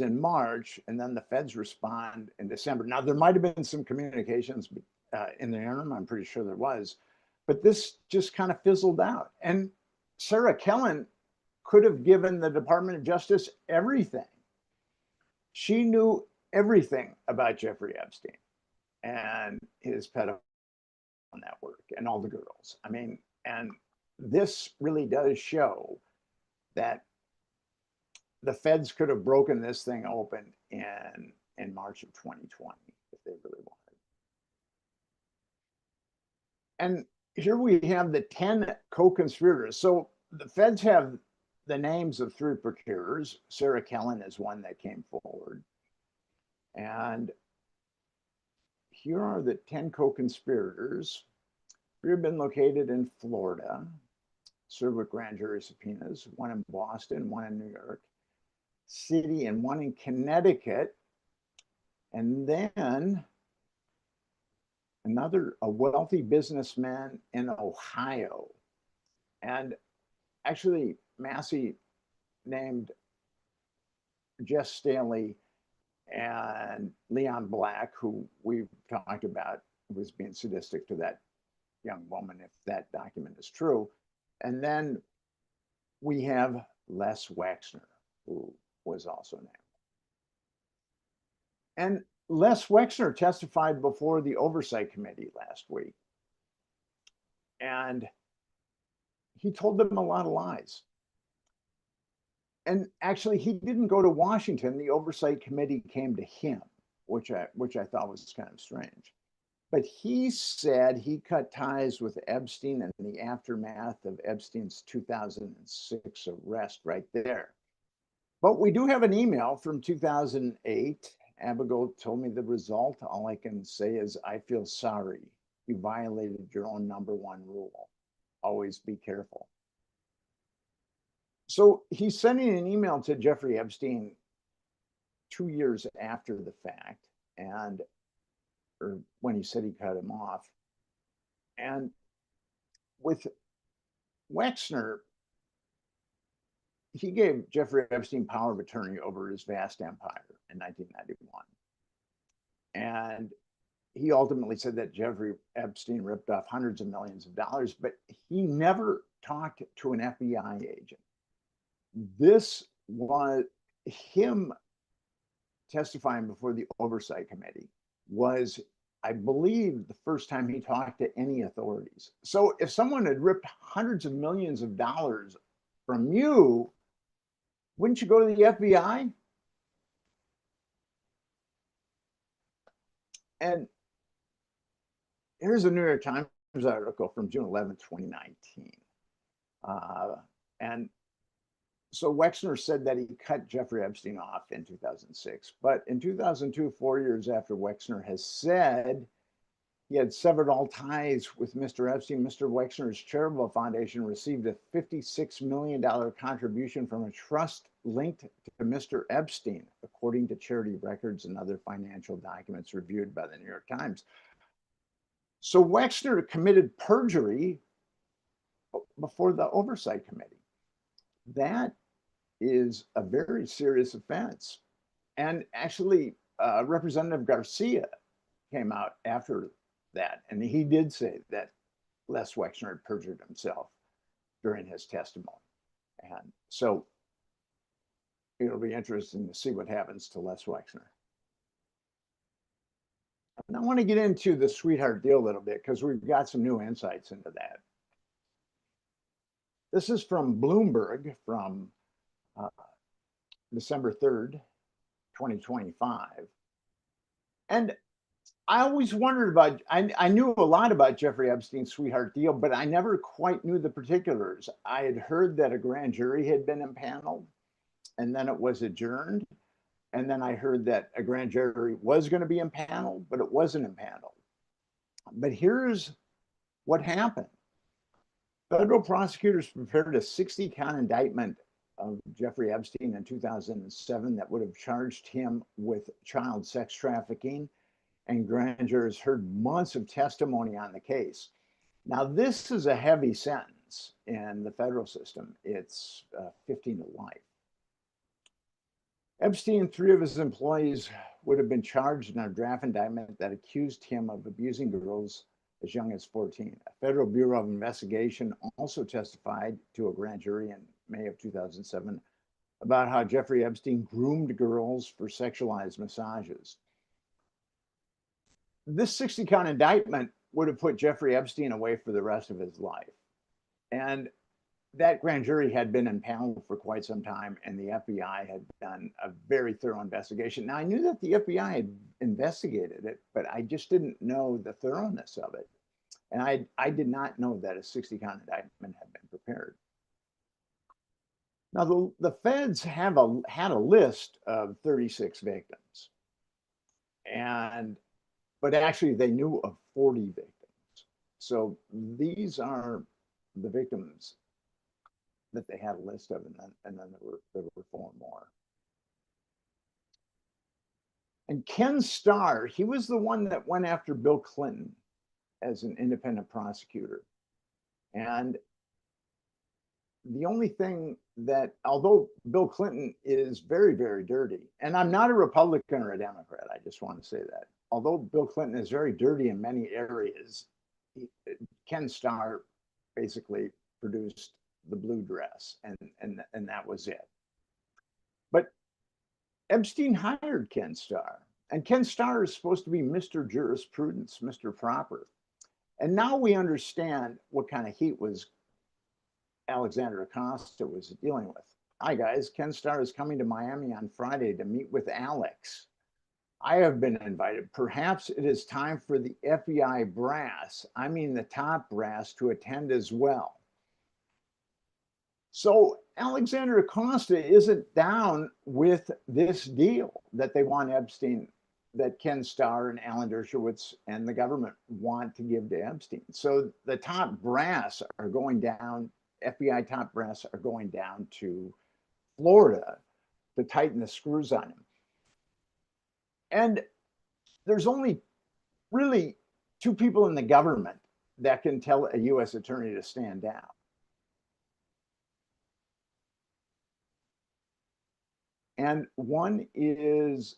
in March, and then the feds respond in December. Now, there might have been some communications in the interim. I'm pretty sure there was, but this just kind of fizzled out. And Sarah Kellen could have given the Department of Justice everything. She knew everything about Jeffrey Epstein and his pedophile network and all the girls. I mean, and this really does show that the feds could have broken this thing open in March of 2020 if they really wanted. And here we have the 10 co-conspirators. So the feds have the names of 3 procurers. Sarah Kellen is one that came forward. And here are the 10 co-conspirators. 3 have been located in Florida, served with grand jury subpoenas, 1 in Boston, 1 in New York City, and 1 in Connecticut. And then a wealthy businessman in Ohio. And actually, Massey named Jess Staley and Leon Black, who we've talked about was being sadistic to that young woman, if that document is true. And then we have Les Wexner, who was also named. And Les Wexner testified before the Oversight Committee last week. And he told them a lot of lies. And actually, he didn't go to Washington. The Oversight Committee came to him, which I thought was kind of strange. But he said he cut ties with Epstein in the aftermath of Epstein's 2006 arrest right there. But we do have an email from 2008. Abigail told me the result. All I can say is, I feel sorry. You violated your own #1 rule. Always be careful. So he's sending an email to Jeffrey Epstein 2 years after the fact, and or when he said he cut him off. And with Wexner, he gave Jeffrey Epstein power of attorney over his vast empire in 1991. And he ultimately said that Jeffrey Epstein ripped off hundreds of millions of dollars, but he never talked to an FBI agent. This was him testifying before the Oversight Committee was, I believe, the first time he talked to any authorities. So if someone had ripped hundreds of millions of dollars from you, wouldn't you go to the FBI? And here's a New York Times article from June 11, 2019. And so Wexner said that he cut Jeffrey Epstein off in 2006. But in 2002, 4 years after Wexner has said he had severed all ties with Mr. Epstein, Mr. Wexner's charitable foundation received a $56 million contribution from a trust linked to Mr. Epstein, according to charity records and other financial documents reviewed by the New York Times. So Wexner committed perjury before the Oversight Committee. That is a very serious offense. And actually, Representative Garcia came out after that, and he did say that Les Wexner had perjured himself during his testimony. And so it'll be interesting to see what happens to Les Wexner. And I want to get into the sweetheart deal a little bit because we've got some new insights into that. This is from Bloomberg from December 3rd, 2025. And I always wondered about, I knew a lot about Jeffrey Epstein's sweetheart deal, but I never quite knew the particulars. I had heard that a grand jury had been impaneled and then it was adjourned. And then I heard that a grand jury was going to be impaneled, but it wasn't impaneled. But here's what happened. Federal prosecutors prepared a 60-count indictment of Jeffrey Epstein in 2007 that would have charged him with child sex trafficking, and grand jurors heard months of testimony on the case. Now, this is a heavy sentence in the federal system. It's 15 to life. Epstein and 3 of his employees would have been charged in a draft indictment that accused him of abusing girls as young as 14. A Federal Bureau of Investigation also testified to a grand jury in May of 2007 about how Jeffrey Epstein groomed girls for sexualized massages. This 60-count indictment would have put Jeffrey Epstein away for the rest of his life. And that grand jury had been impaneled for quite some time, and the FBI had done a very thorough investigation. Now, I knew that the FBI had investigated it, but I just didn't know the thoroughness of it. And I did not know that a 60-count indictment had been prepared. Now, the feds had a list of 36 victims, but actually they knew of 40 victims. So these are the victims that they had a list of, and then there were 4 more. And Ken Starr, he was the one that went after Bill Clinton as an independent prosecutor. And the only thing that, although Bill Clinton is very, very dirty, and I'm not a Republican or a Democrat, I just want to say that. Although Bill Clinton is very dirty in many areas, Ken Starr basically produced the blue dress, and that was it. But Epstein hired Ken Starr, and Ken Starr is supposed to be Mr. Jurisprudence, Mr. Proper. And now we understand what kind of heat was Alexander Acosta was dealing with. Hi guys, Ken Starr is coming to Miami on Friday to meet with Alex. I have been invited. Perhaps it is time for the FBI brass, I mean the top brass, to attend as well. So Alexander Acosta isn't down with this deal that they want Epstein, that Ken Starr and Alan Dershowitz and the government want to give to Epstein. So the top brass are going down, FBI top brass are going down to Florida to tighten the screws on him. And there's only really two people in the government that can tell a U.S. attorney to stand down. And one is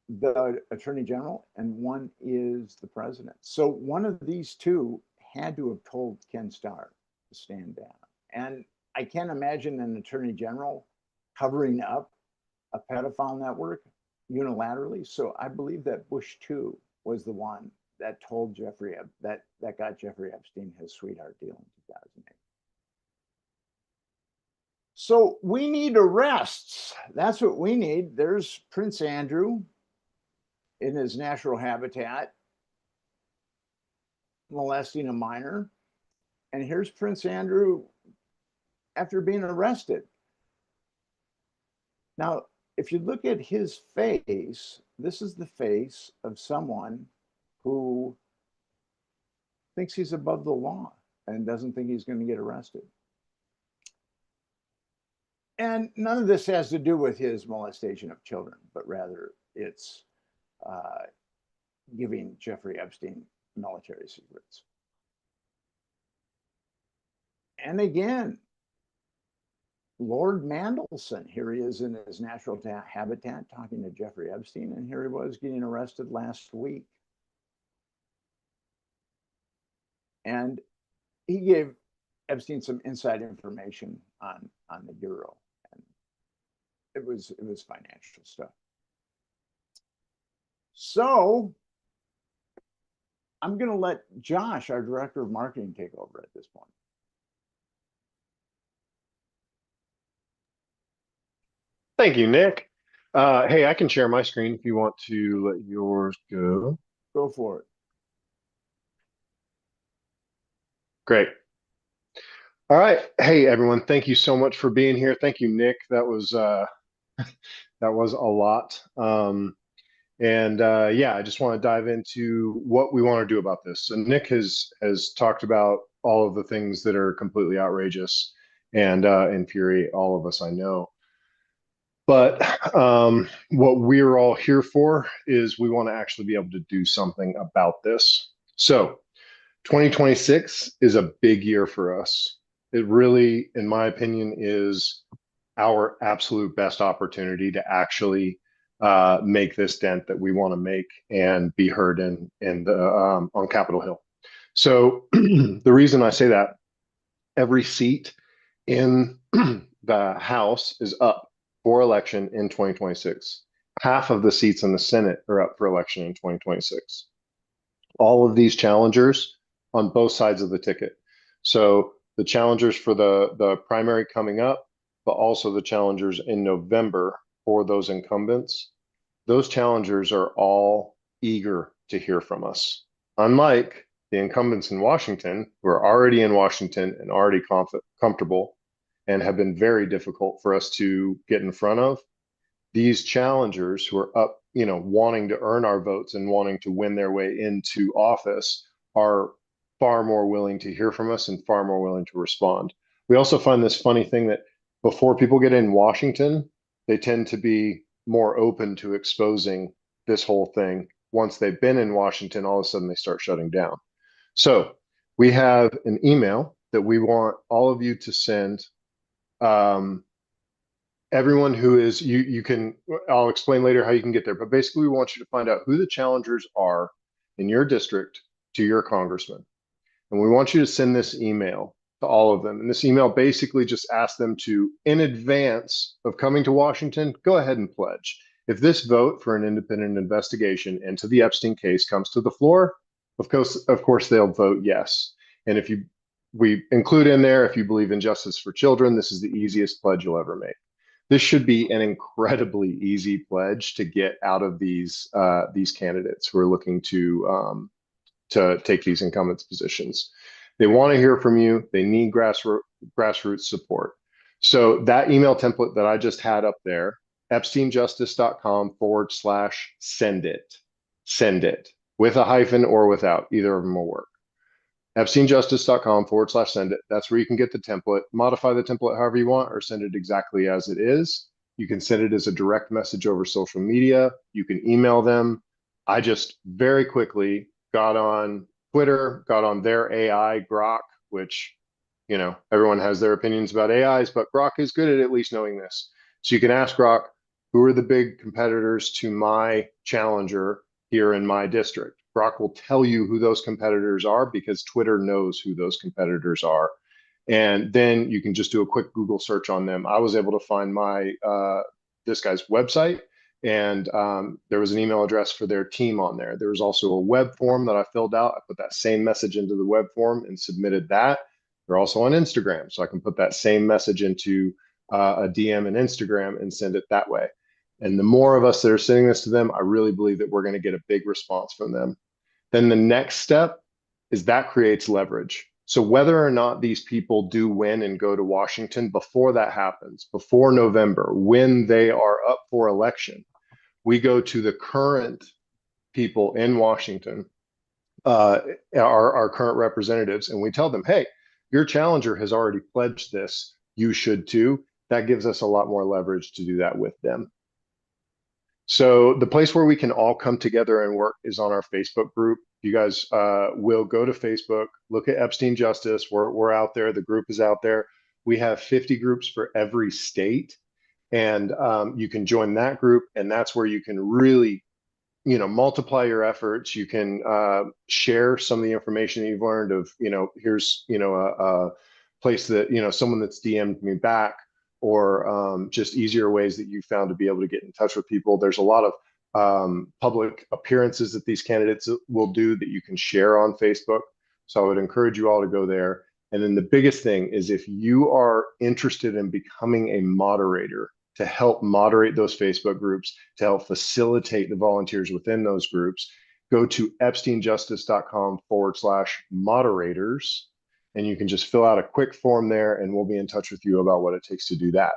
the attorney general and one is the president. So one of these two had to have told Ken Starr to stand down. And I can't imagine an attorney general covering up a pedophile network unilaterally. So I believe that Bush 2 was the one that told Jeffrey, that got Jeffrey Epstein his sweetheart deal in 2008. So we need arrests. That's what we need. There's Prince Andrew in his natural habitat, molesting a minor. And here's Prince Andrew after being arrested. Now, if you look at his face, this is the face of someone who thinks he's above the law and doesn't think he's going to get arrested. And none of this has to do with his molestation of children, but rather it's giving Jeffrey Epstein military secrets. And again, Lord Mandelson, here he is in his natural habitat talking to Jeffrey Epstein, and here he was getting arrested last week. And he gave Epstein some inside information on the euro, and it was financial stuff. So I'm going to let Josh, our director of marketing, take over at this point. Thank you, Nick. Hey, I can share my screen if you want to let yours go. Go for it. Great. All right. Hey, everyone. Thank you so much for being here. Thank you, Nick. That was that was a lot. Yeah, I just want to dive into what we want to do about this. So Nick has talked about all of the things that are completely outrageous and infuriate all of us, I know. But what we're all here for is we want to actually be able to do something about this. So 2026 is a big year for us. It really, in my opinion, is our absolute best opportunity to actually make this dent that we want to make and be heard in the on Capitol Hill. So the reason I say that, every seat in the House is up for election in 2026. Half of the seats in the Senate are up for election in 2026. All of these challengers on both sides of the ticket. So the challengers for the primary coming up, but also the challengers in November for those incumbents, those challengers are all eager to hear from us. Unlike the incumbents in Washington, who are already in Washington and already comfortable and have been very difficult for us to get in front of, these challengers who are up, wanting to earn our votes and wanting to win their way into office are far more willing to hear from us and far more willing to respond. We also find this funny thing that before people get in Washington, they tend to be more open to exposing this whole thing. Once they've been in Washington, all of a sudden they start shutting down. So we have an email that we want all of you to send. Everyone who is, you can, I'll explain later how you can get there, but basically we want you to find out who the challengers are in your district to your congressman. And we want you to send this email to all of them. And this email basically just asks them to, in advance of coming to Washington, go ahead and pledge. If this vote for an independent investigation into the Epstein case comes to the floor, of course they'll vote yes. And if we include in there, if you believe in justice for children, this is the easiest pledge you'll ever make. This should be an incredibly easy pledge to get out of these candidates who are looking to take these incumbents positions. They want to hear from you. They need grassroots support. So that email template that I just had up there, epsteinjustice.com/send it. Send it with a hyphen or without. Either of them will work. epsteinjustice.com/send it. That's where you can get the template, modify the template however you want, or send it exactly as it is. You can send it as a direct message over social media. You can email them. I just very quickly got on Twitter, got on their AI, Grok, which, everyone has their opinions about AIs, but Grok is good at least knowing this. So you can ask Grok, who are the big competitors to my challenger here in my district? Grok will tell you who those competitors are because Twitter knows who those competitors are. And then you can just do a quick Google search on them. I was able to find this guy's website, and there was an email address for their team on there. There was also a web form that I filled out. I put that same message into the web form and submitted that. They're also on Instagram, so I can put that same message into a DM in Instagram and send it that way. And the more of us that are sending this to them, I really believe that we're going to get a big response from them. Then the next step is that creates leverage. So whether or not these people do win and go to Washington, before that happens, before November, when they are up for election, we go to the current people in Washington, our current representatives, and we tell them, hey, your challenger has already pledged this. You should too. That gives us a lot more leverage to do that with them. So the place where we can all come together and work is on our Facebook group. You guys will go to Facebook, look at Epstein Justice. We're out there. The group is out there. We have 50 groups for every state, and you can join that group, and that's where you can really, multiply your efforts. You can share some of the information that you've learned of, here's, a place that, someone that's DM'd me back, or just easier ways that you found to be able to get in touch with people. There's a lot of public appearances that these candidates will do that you can share on Facebook. So I would encourage you all to go there. And then the biggest thing is, if you are interested in becoming a moderator to help moderate those Facebook groups, to help facilitate the volunteers within those groups, go to epsteinjustice.com/moderators. And you can just fill out a quick form there, and we'll be in touch with you about what it takes to do that.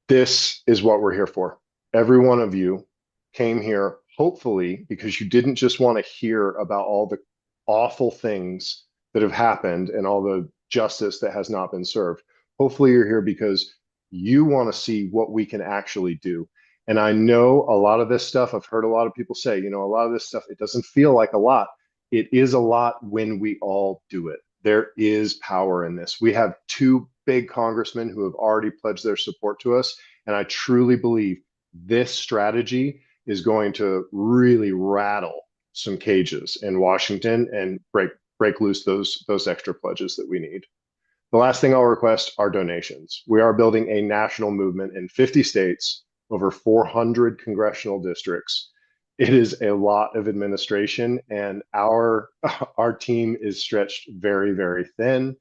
This is what we're here for. Every one of you came here, hopefully, because you didn't just want to hear about all the awful things that have happened and all the justice that has not been served. Hopefully, you're here because you want to see what we can actually do. And I know a lot of this stuff, I've heard a lot of people say, a lot of this stuff, it doesn't feel like a lot. It is a lot when we all do it. There is power in this. We have 2 big congressmen who have already pledged their support to us. And I truly believe this strategy is going to really rattle some cages in Washington and break loose those extra pledges that we need. The last thing I'll request are donations. We are building a national movement in 50 states, over 400 congressional districts. It is a lot of administration, and our team is stretched very, very thin.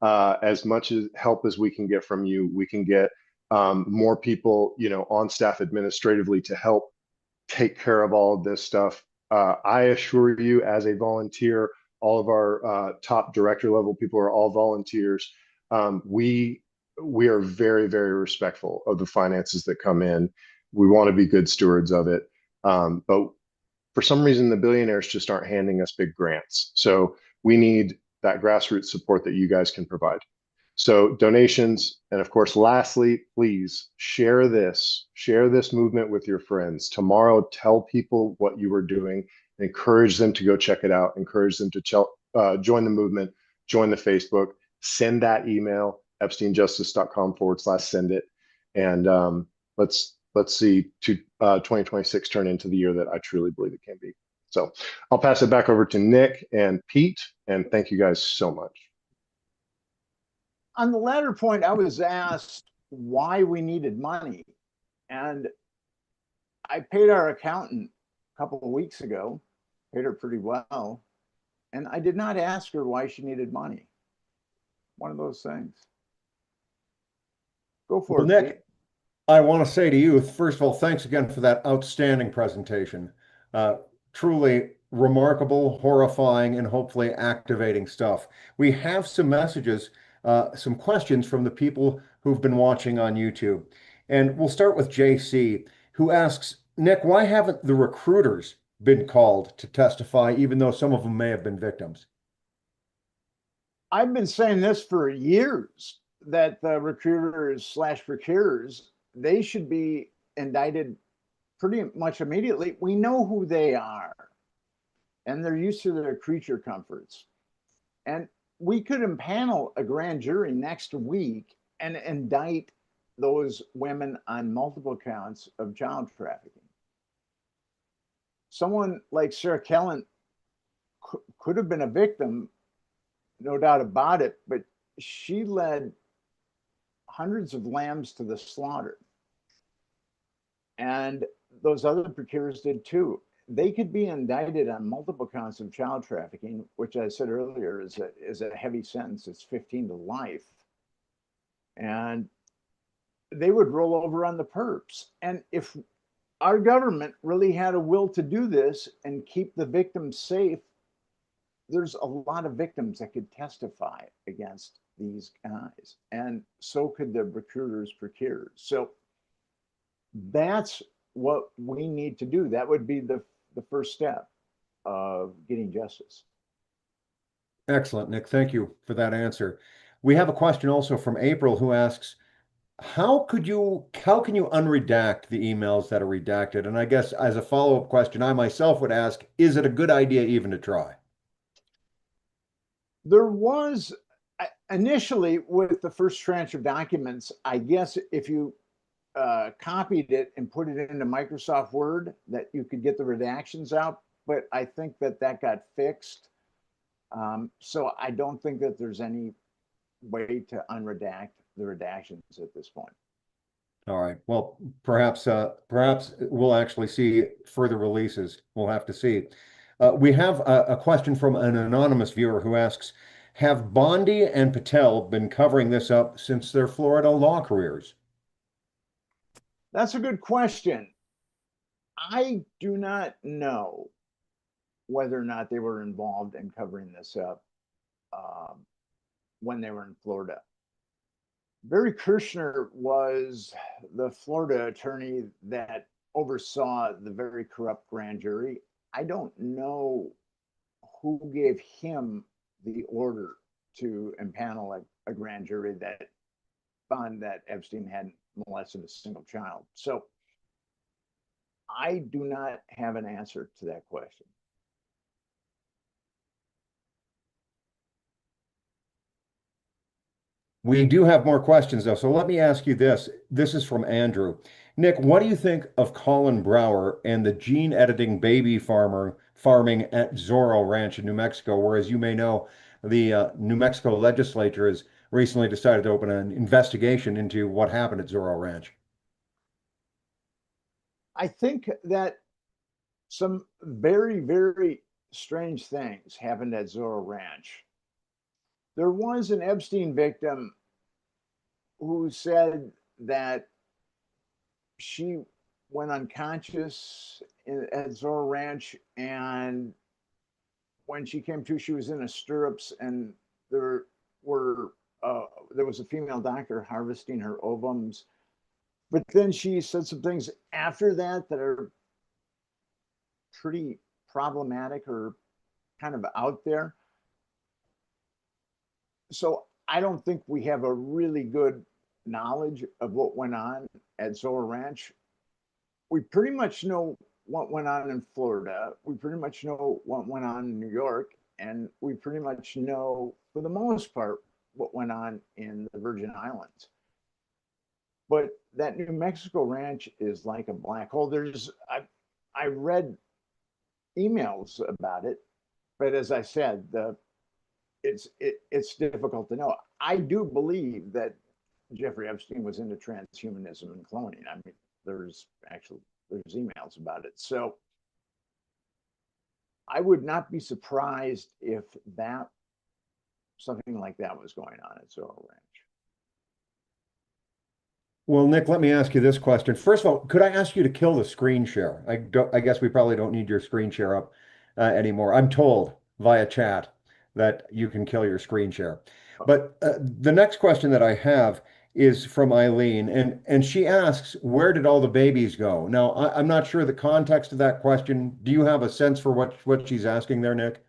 As much as help as we can get from you, we can get more people, on staff administratively to help take care of all of this stuff. I assure you, as a volunteer, all of our top director level people are all volunteers. We are very, very respectful of the finances that come in. We want to be good stewards of it. But for some reason, the billionaires just aren't handing us big grants. So we need that grassroots support that you guys can provide. So donations, and of course, lastly, please share this movement with your friends. Tomorrow, tell people what you are doing, encourage them to go check it out, encourage them to join the movement, join the Facebook, send that email, epsteinjustice.com/send it. And let's see 2026 turn into the year that I truly believe it can be. So I'll pass it back over to Nick and Pete, and thank you guys so much. On the latter point, I was asked why we needed money. And I paid our accountant a couple of weeks ago, paid her pretty well. And I did not ask her why she needed money. One of those things. Go for Well, it, Pete. Nick, I want to say to you, first of all, thanks again for that outstanding presentation. Uh, Truly remarkable, horrifying, and hopefully activating stuff. We have some messages, some questions from the people who've been watching on YouTube. And we'll start with JC, who asks, Nick, why haven't the recruiters been called to testify, even though some of them may have been victims? I've been saying this for years that the recruiters slash procurers, they should be indicted pretty much immediately. We know who they are, and they're used to their creature comforts. And we could impanel a grand jury next week and indict those women on multiple counts of child trafficking. Someone like Sarah Kellen could have been a victim, no doubt about it, but she led hundreds of lambs to the slaughter. And those other procurers did too. They could be indicted on multiple counts of child trafficking, which I said earlier is a heavy sentence. It's 15 to life. And they would roll over on the perps. And if our government really had a will to do this and keep the victims safe, there's a lot of victims that could testify against these guys. And so could the recruiters, procurers. So that's what we need to do. That would be the first step of getting justice. Excellent, Nick. Thank you for that answer. We have a question also from April who asks, how can you unredact the emails that are redacted? And I guess as a follow-up question, I myself would ask, is it a good idea even to try? There was initially with the first tranche of documents, I guess if you copied it and put it into Microsoft Word, that you could get the redactions out. But I think that got fixed. So I don't think that there's any way to unredact the redactions at this point. All right. Well, perhaps we'll actually see further releases. We'll have to see. We have a question from an anonymous viewer who asks, have Bondi and Patel been covering this up since their Florida law careers? That's a good question. I do not know whether or not they were involved in covering this up when they were in Florida. Barry Kirshner was the Florida attorney that oversaw the very corrupt grand jury. I don't know who gave him the order to impanel a grand jury that found that Epstein hadn't molested a single child. So I do not have an answer to that question. We do have more questions though, so let me ask you this. This is from Andrew. Nick, what do you think of Colin Brower and the gene editing baby farming at Zorro Ranch in New Mexico, where, as you may know, the New Mexico legislature has recently decided to open an investigation into what happened at Zorro Ranch? I think that some very, very strange things happened at Zorro Ranch. There was an Epstein victim who said that she went unconscious at Zorro Ranch, and when she came to, she was in a stirrups, and there was a female doctor harvesting her ovums. But then she said some things after that that are pretty problematic or kind of out there. So I don't think we have a really good knowledge of what went on at Zorro Ranch. We pretty much know what went on in Florida. We pretty much know what went on in New York. And we pretty much know, for the most part, what went on in the Virgin Islands. But that New Mexico ranch is like a black hole. I read emails about it, but as I said, it's difficult to know. I do believe that Jeffrey Epstein was into transhumanism and cloning. I mean, there's emails about it. So I would not be surprised if something like that was going on at Zorro Ranch. Well, Nick, let me ask you this question. First of all, could I ask you to kill the screen share? I guess we probably don't need your screen share up anymore. I'm told via chat that you can kill your screen share. But the next question that I have is from Eileen, and she asks, where did all the babies go? Now, I'm not sure the context of that question. Do you have a sense for what she's asking there, Nick?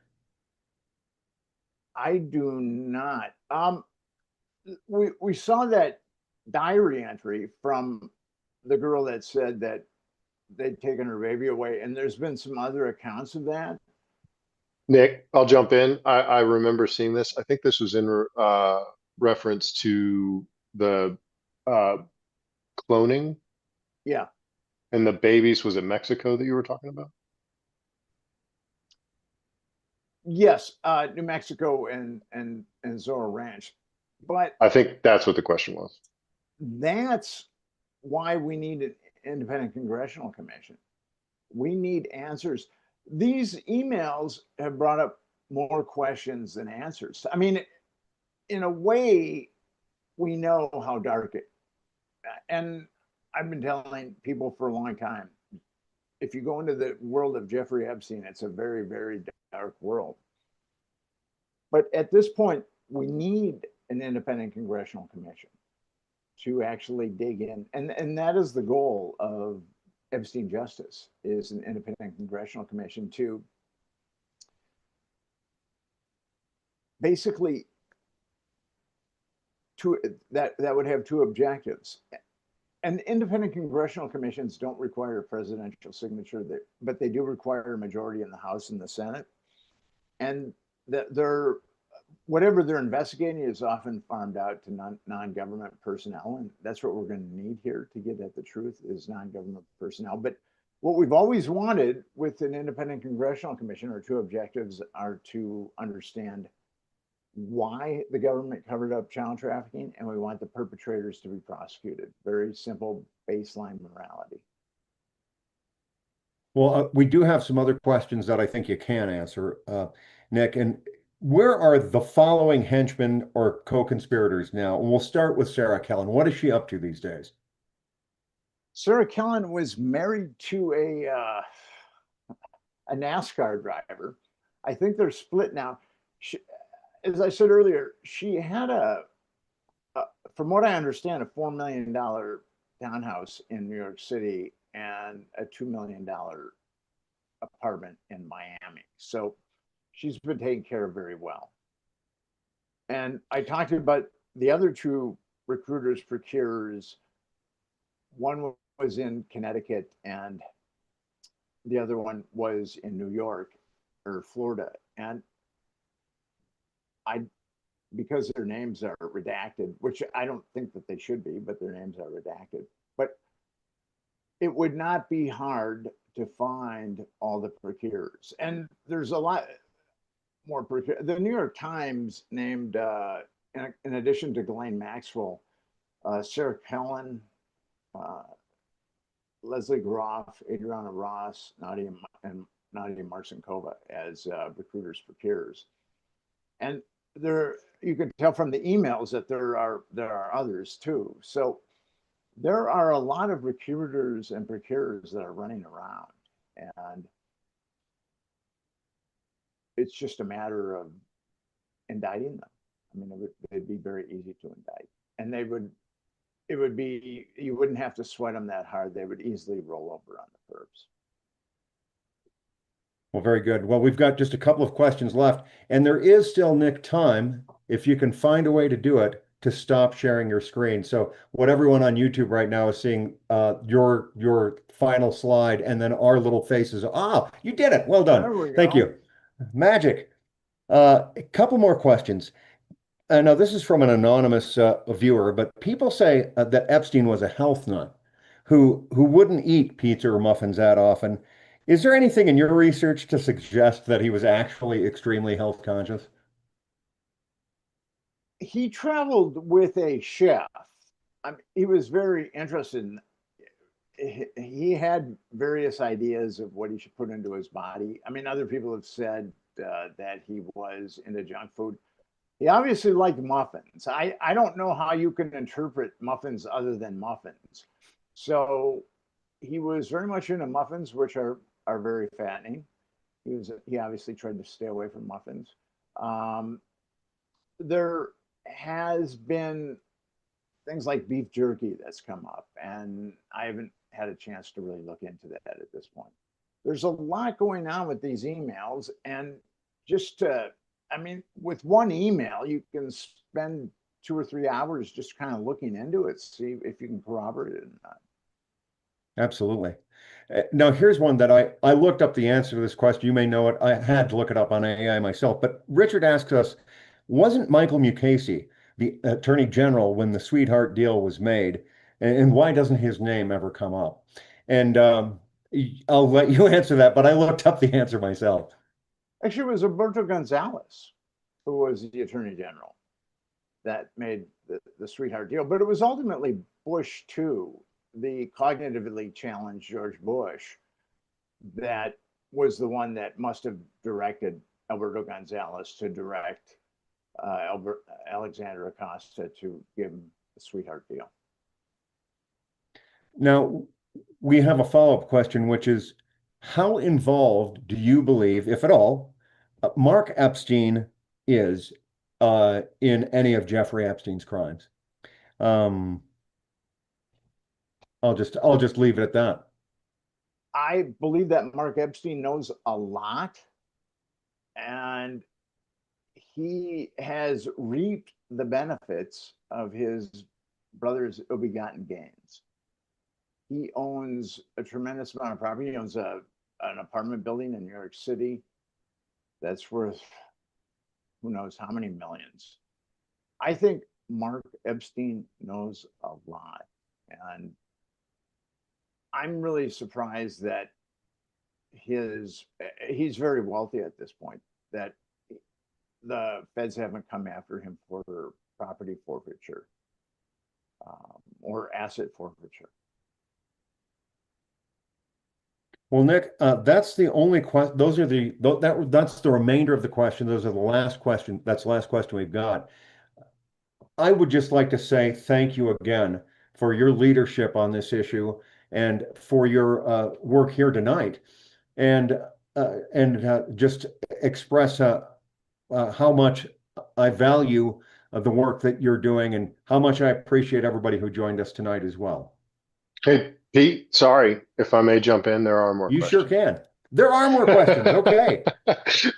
I do not. We saw that diary entry from the girl that said that they'd taken her baby away, and there's been some other accounts of that. Nick, I'll jump in. I remember seeing this. I think this was in reference to the uh, cloning Yeah. and the babies. Was it Mexico that you were talking about? Yes, New Mexico and Zorro Ranch, but I think that's what the question was. that's why we need an independent congressional commission. We need answers. These emails have brought up more questions than answers. I mean, in a way, we know how dark it. And I've been telling people for a long time, if you go into the world of Jeffrey Epstein, it's a very, very dark world. But at this point, we need an independent congressional commission to actually dig in. And that is the goal of Epstein Justice, is an independent congressional commission to basically that would have two objectives. And independent congressional commissions don't require a presidential signature, but they do require a majority in the House and the Senate. And they're whatever they're investigating is often farmed out to non-government personnel, and that's what we're going to need here to get at the truth, is non-government personnel. But what we've always wanted with an independent congressional commission, or two objectives, are to understand why the government covered up child trafficking, and we want the perpetrators to be prosecuted. Very simple baseline morality. Well, we do have some other questions that I think you can answer, Nick. And where are the following henchmen or co-conspirators now? And we'll start with Sarah Kellen. What is she up to these days? Sarah Kellen was married to a NASCAR driver. I think they're split now. She, as I said earlier, she had from what I understand, a $4 million townhouse in New York City and a $2 million apartment in Miami. So she's been taken care of very well. And I talked about the other two recruiters, procurers. One was in Connecticut and the other one was in New York or Florida. And I, because their names are redacted, which I don't think that they should be, but their names are redacted. But it would not be hard to find all the procurers. And there's a lot more. The New York Times named, in addition to Ghislaine Maxwell, Sarah Kellen, Leslie Groff, Adriana Ross, Nadia Marcinkova as recruiters, procurers. And there, you can tell from the emails that there are others too. So there are a lot of recruiters and procurers that are running around, and it's just a matter of indicting them. I mean, it'd be very easy to indict, and it would be, you wouldn't have to sweat them that hard. They would easily roll over on the curbs. Well, very good. Well, we've got just a couple of questions left, and there is still, Nick, time, if you can find a way to do it, to stop sharing your screen. So what everyone on YouTube right now is seeing, your final slide and then our little faces. Ah, you did it. Well done. There we Thank go. you. Magic. A couple more questions. Now, this is from an anonymous viewer, but people say that Epstein was a health nut who wouldn't eat pizza or muffins that often. Is there anything in your research to suggest that he was actually extremely health conscious? He traveled with a chef. I mean, he was very interested in, he had various ideas of what he should put into his body. I mean, other people have said that he was into junk food. He obviously liked muffins. I don't know how you can interpret muffins other than muffins. So he was very much into muffins, which are very fattening. He obviously tried to stay away from muffins. Um, there has been things like beef jerky that's come up, and I haven't had a chance to really look into that at this point. There's a lot going on with these emails, and just to, I mean, with one email, you can spend 2 or 3 hours just kind of looking into it, see if you can corroborate it or not. Absolutely. Now, here's one that I looked up the answer to this question. You may know it. I had to look it up on AI myself. But Richard asks us, wasn't Michael Mukasey the Attorney General when the sweetheart deal was made? And why doesn't his name ever come up? And I'll let you answer that, but I looked up the answer myself. Actually, it was Alberto Gonzalez who was the Attorney General that made the sweetheart deal. But it was ultimately Bush, too, the cognitively challenged George Bush, that was the one that must have directed Alberto Gonzalez to direct Alexander Acosta to give him the sweetheart deal. Now, we have a follow-up question, which is, how involved do you believe, if at all, Mark Epstein is in any of Jeffrey Epstein's crimes? Um, I'll just leave it at that. I believe that Mark Epstein knows a lot, and he has reaped the benefits of his brother's ill-begotten gains. He owns a tremendous amount of property. He owns an apartment building in New York City that's worth who knows how many millions. I think Mark Epstein knows a lot. And I'm really surprised that he's very wealthy at this point, that the feds haven't come after him for property forfeiture or asset forfeiture. Well, Nick, that's the only question. Those are that's the remainder of the question. Those are the last question. That's the last question we've got. I would just like to say thank you again for your leadership on this issue and for your work here tonight, and just express how much I value the work that you're doing and how much I appreciate everybody who joined us tonight as well. Hey, Pete, sorry if I may jump in. There are more You sure questions. can. There are more questions. Okay.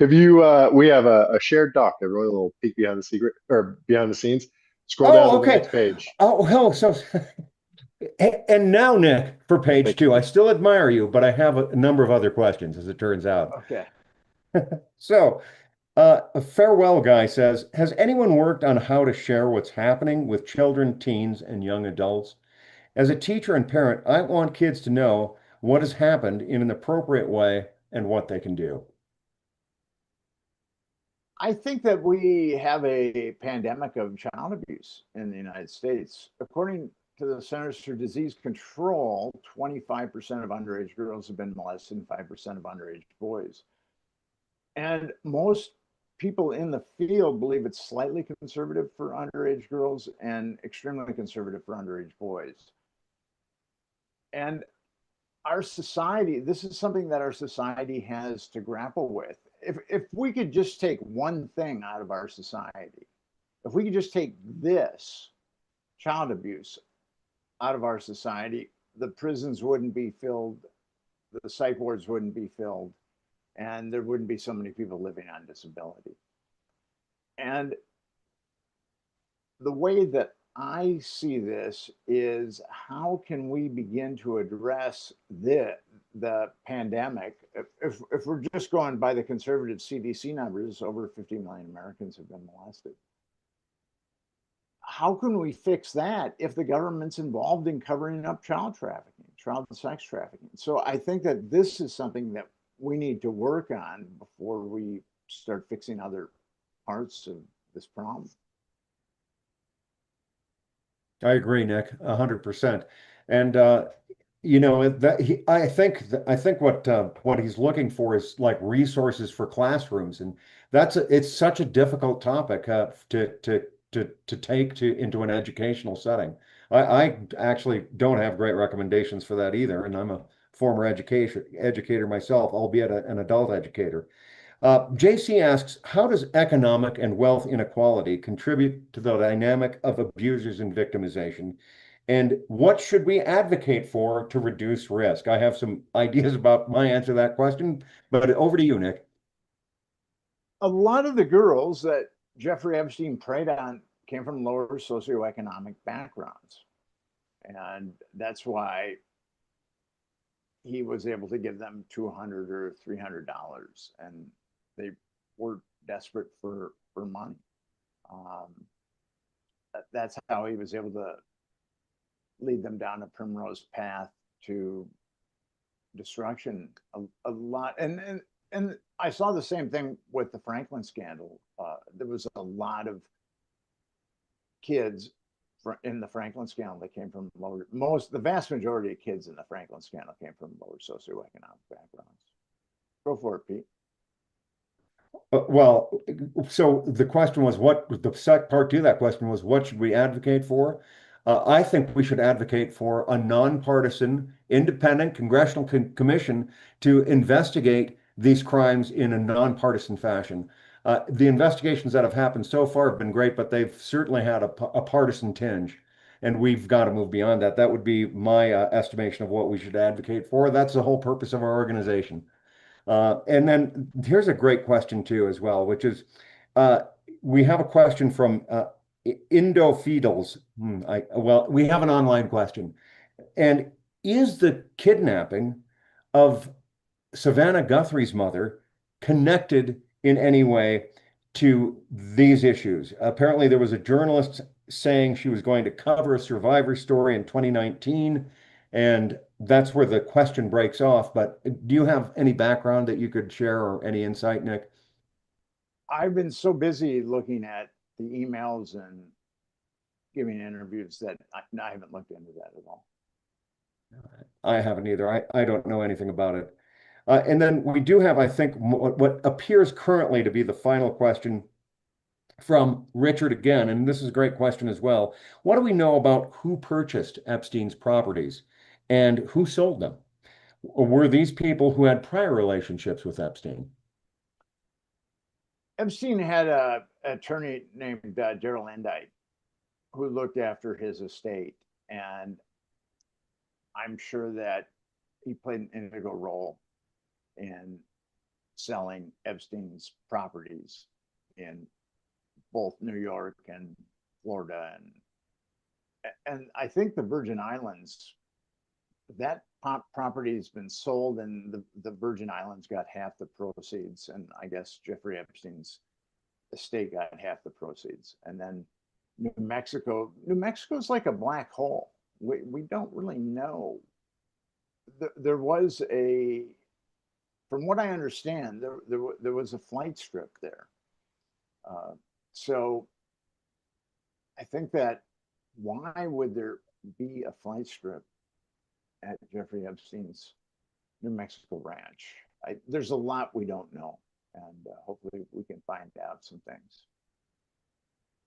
If you, we have a shared doc, a really little peek behind the secret or behind the scenes. Scroll down Oh, to the okay. next page. Oh, hell, so and now, Nick, for page Thank you, two, I Pete. still admire you, but I have a number of other questions, as it turns out. Okay. So, a farewell guy says, has anyone worked on how to share what's happening with children, teens, and young adults? As a teacher and parent, I want kids to know what has happened in an appropriate way and what they can do. I think that we have a pandemic of child abuse in the United States. According to the Centers for Disease Control, 25% of underage girls have been molested and 5% of underage boys. And most people in the field believe it's slightly conservative for underage girls and extremely conservative for underage boys. And our society, this is something that our society has to grapple with. If we could just take one thing out of our society, if we could just take this child abuse out of our society, the prisons wouldn't be filled, the psych wards wouldn't be filled, and there wouldn't be so many people living on disability. And the way that I see this is, how can we begin to address the pandemic? If we're just going by the conservative CDC numbers, over 50 million Americans have been molested. How can we fix that if the government's involved in covering up child trafficking, child sex trafficking? So I think that this is something that we need to work on before we start fixing other parts of this problem. I agree, Nick, 100%. And You know, I think what he's looking for is like resources for classrooms, and it's such a difficult topic to take to into an educational setting. I actually don't have great recommendations for that either, and I'm a former educator myself, albeit an adult educator. JC asks, how does economic and wealth inequality contribute to the dynamic of abusers and victimization? And what should we advocate for to reduce risk? I have some ideas about my answer to that question, but over to you, Nick. A lot of the girls that Jeffrey Epstein preyed on came from lower socioeconomic backgrounds. And that's why he was able to give them $200 or $300, and they were desperate for money. That's how he was able to lead them down a primrose path to destruction. A lot, and I saw the same thing with the Franklin scandal. There was a lot of kids in the Franklin scandal that came from the vast majority of kids in the Franklin scandal came from lower socioeconomic backgrounds. Go for it, Pete. Well, so the question was the second part to that question was what should we advocate for? I think we should advocate for a nonpartisan, independent congressional commission to investigate these crimes in a nonpartisan fashion. The investigations that have happened so far have been great, but they've certainly had a partisan tinge, and we've got to move beyond that. That would be my estimation of what we should advocate for. That's the whole purpose of our organization. And then here's a great question too, as well, which is uh, we have a question from Indofidels. Well, we have an online question. And is the kidnapping of Savannah Guthrie's mother connected in any way to these issues? Apparently, there was a journalist saying she was going to cover a survivor story in 2019, and that's where the question breaks off. But do you have any background that you could share or any insight, Nick? I've been so busy looking at the emails and giving interviews that I haven't looked into that at all. I haven't either. I don't know anything about it. And then we do have, I think, what appears currently to be the final question from Richard again, and this is a great question as well. What do we know about who purchased Epstein's properties and who sold them? Were these people who had prior relationships with Epstein? Epstein had an attorney named Daryl Endite who looked after his estate, and I'm sure that he played an integral role in selling Epstein's properties in both New York and Florida, and I think the Virgin Islands, that property has been sold, and the Virgin Islands got half the proceeds, and I guess Jeffrey Epstein's estate got half the proceeds, and then New Mexico's like a black hole. We don't really know. There was from what I understand, there was a flight strip there. So I think that why would there be a flight strip at Jeffrey Epstein's New Mexico ranch? There's a lot we don't know, and hopefully we can find out some things.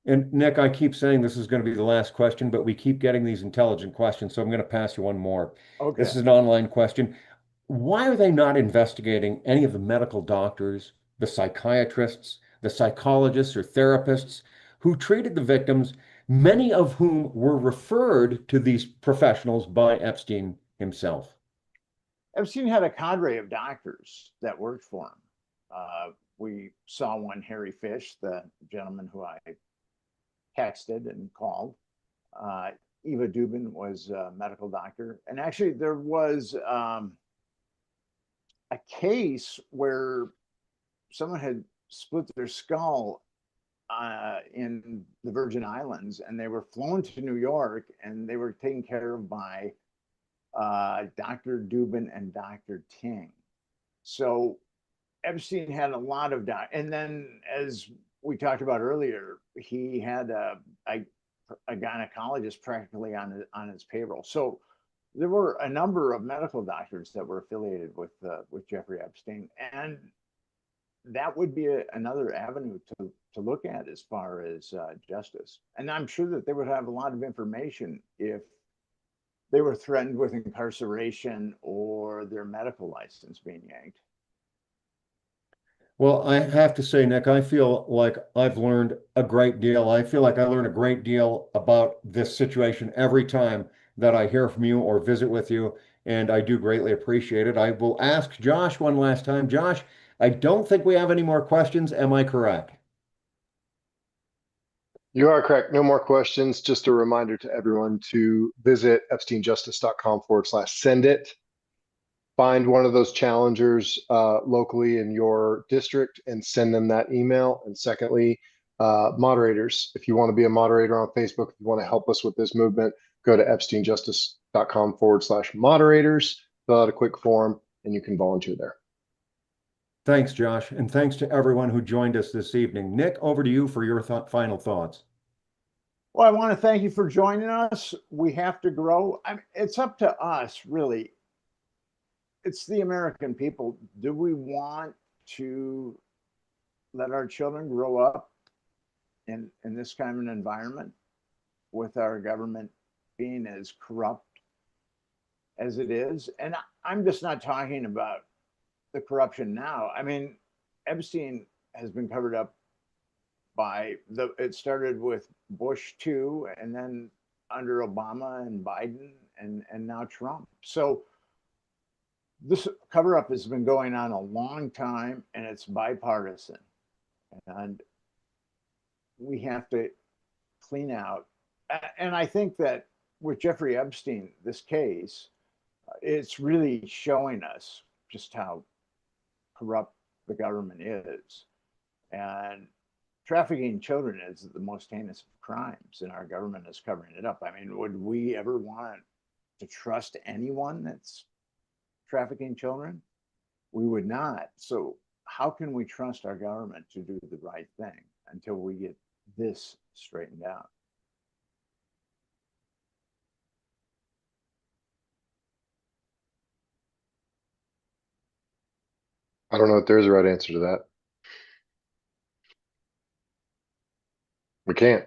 And Nick, I keep saying this is going to be the last question, but we keep getting these intelligent questions, so I'm going to pass you one more. This Okay. is an online question. Why are they not investigating any of the medical doctors, the psychiatrists, the psychologists or therapists who treated the victims, many of whom were referred to these professionals by Epstein himself? Epstein had a cadre of doctors that worked for him. We saw one, Harry Fish, the gentleman who I texted and called. Eva Dubin was a medical doctor. And actually, there was a case where someone had split their skull in the Virgin Islands, and they were flown to New York, and they were taken care of by Dr. Dubin and Dr. Ting. So Epstein had a lot of and then, as we talked about earlier, he had a gynecologist practically on his payroll. So there were a number of medical doctors that were affiliated with Jeffrey Epstein, and that would be another avenue to look at as far as justice. And I'm sure that they would have a lot of information if they were threatened with incarceration or their medical license being yanked. Well, I have to say, Nick, I feel like I've learned a great deal. I feel like I learn a great deal about this situation every time that I hear from you or visit with you, and I do greatly appreciate it. I will ask Josh one last time. Josh, I don't think we have any more questions. Am I correct? You are correct. No more questions. Just a reminder to everyone to visit epsteinjustice.com/send it. Find one of those challengers locally in your district and send them that email. And secondly, moderators, if you want to be a moderator on Facebook, if you want to help us with this movement, go to epsteinjustice.com/moderators, fill out a quick form, and you can volunteer there. Thanks, Josh, and thanks to everyone who joined us this evening. Nick, over to you for your final thoughts. Well, I want to thank you for joining us. We have to grow. It's up to us, really. It's the American people. Do we want to let our children grow up in this kind of an environment with our government being as corrupt as it is? And I'm just not talking about the corruption now. I mean, Epstein has been covered up it started with Bush 2, and then under Obama and Biden, and now Trump. So this cover up has been going on a long time, and it's bipartisan. And we have to clean out. And I think that with Jeffrey Epstein, this case, it's really showing us just how corrupt the government is. And trafficking children is the most heinous of crimes, and our government is covering it up. I mean, would we ever want to trust anyone that's trafficking children? We would not. So how can we trust our government to do the right thing until we get this straightened out? I don't know if there's a right answer to that. We can't.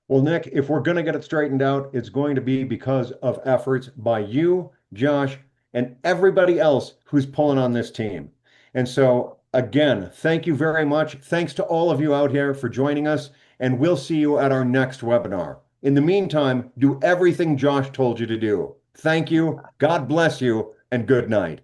Well, Nick, if we're going to get it straightened out, it's going to be because of efforts by you, Josh, and everybody else who's pulling on this team. And so, again, thank you very much. Thanks to all of you out here for joining us, and we'll see you at our next webinar. In the meantime, do everything Josh told you to do. Thank you, God bless you, and good night.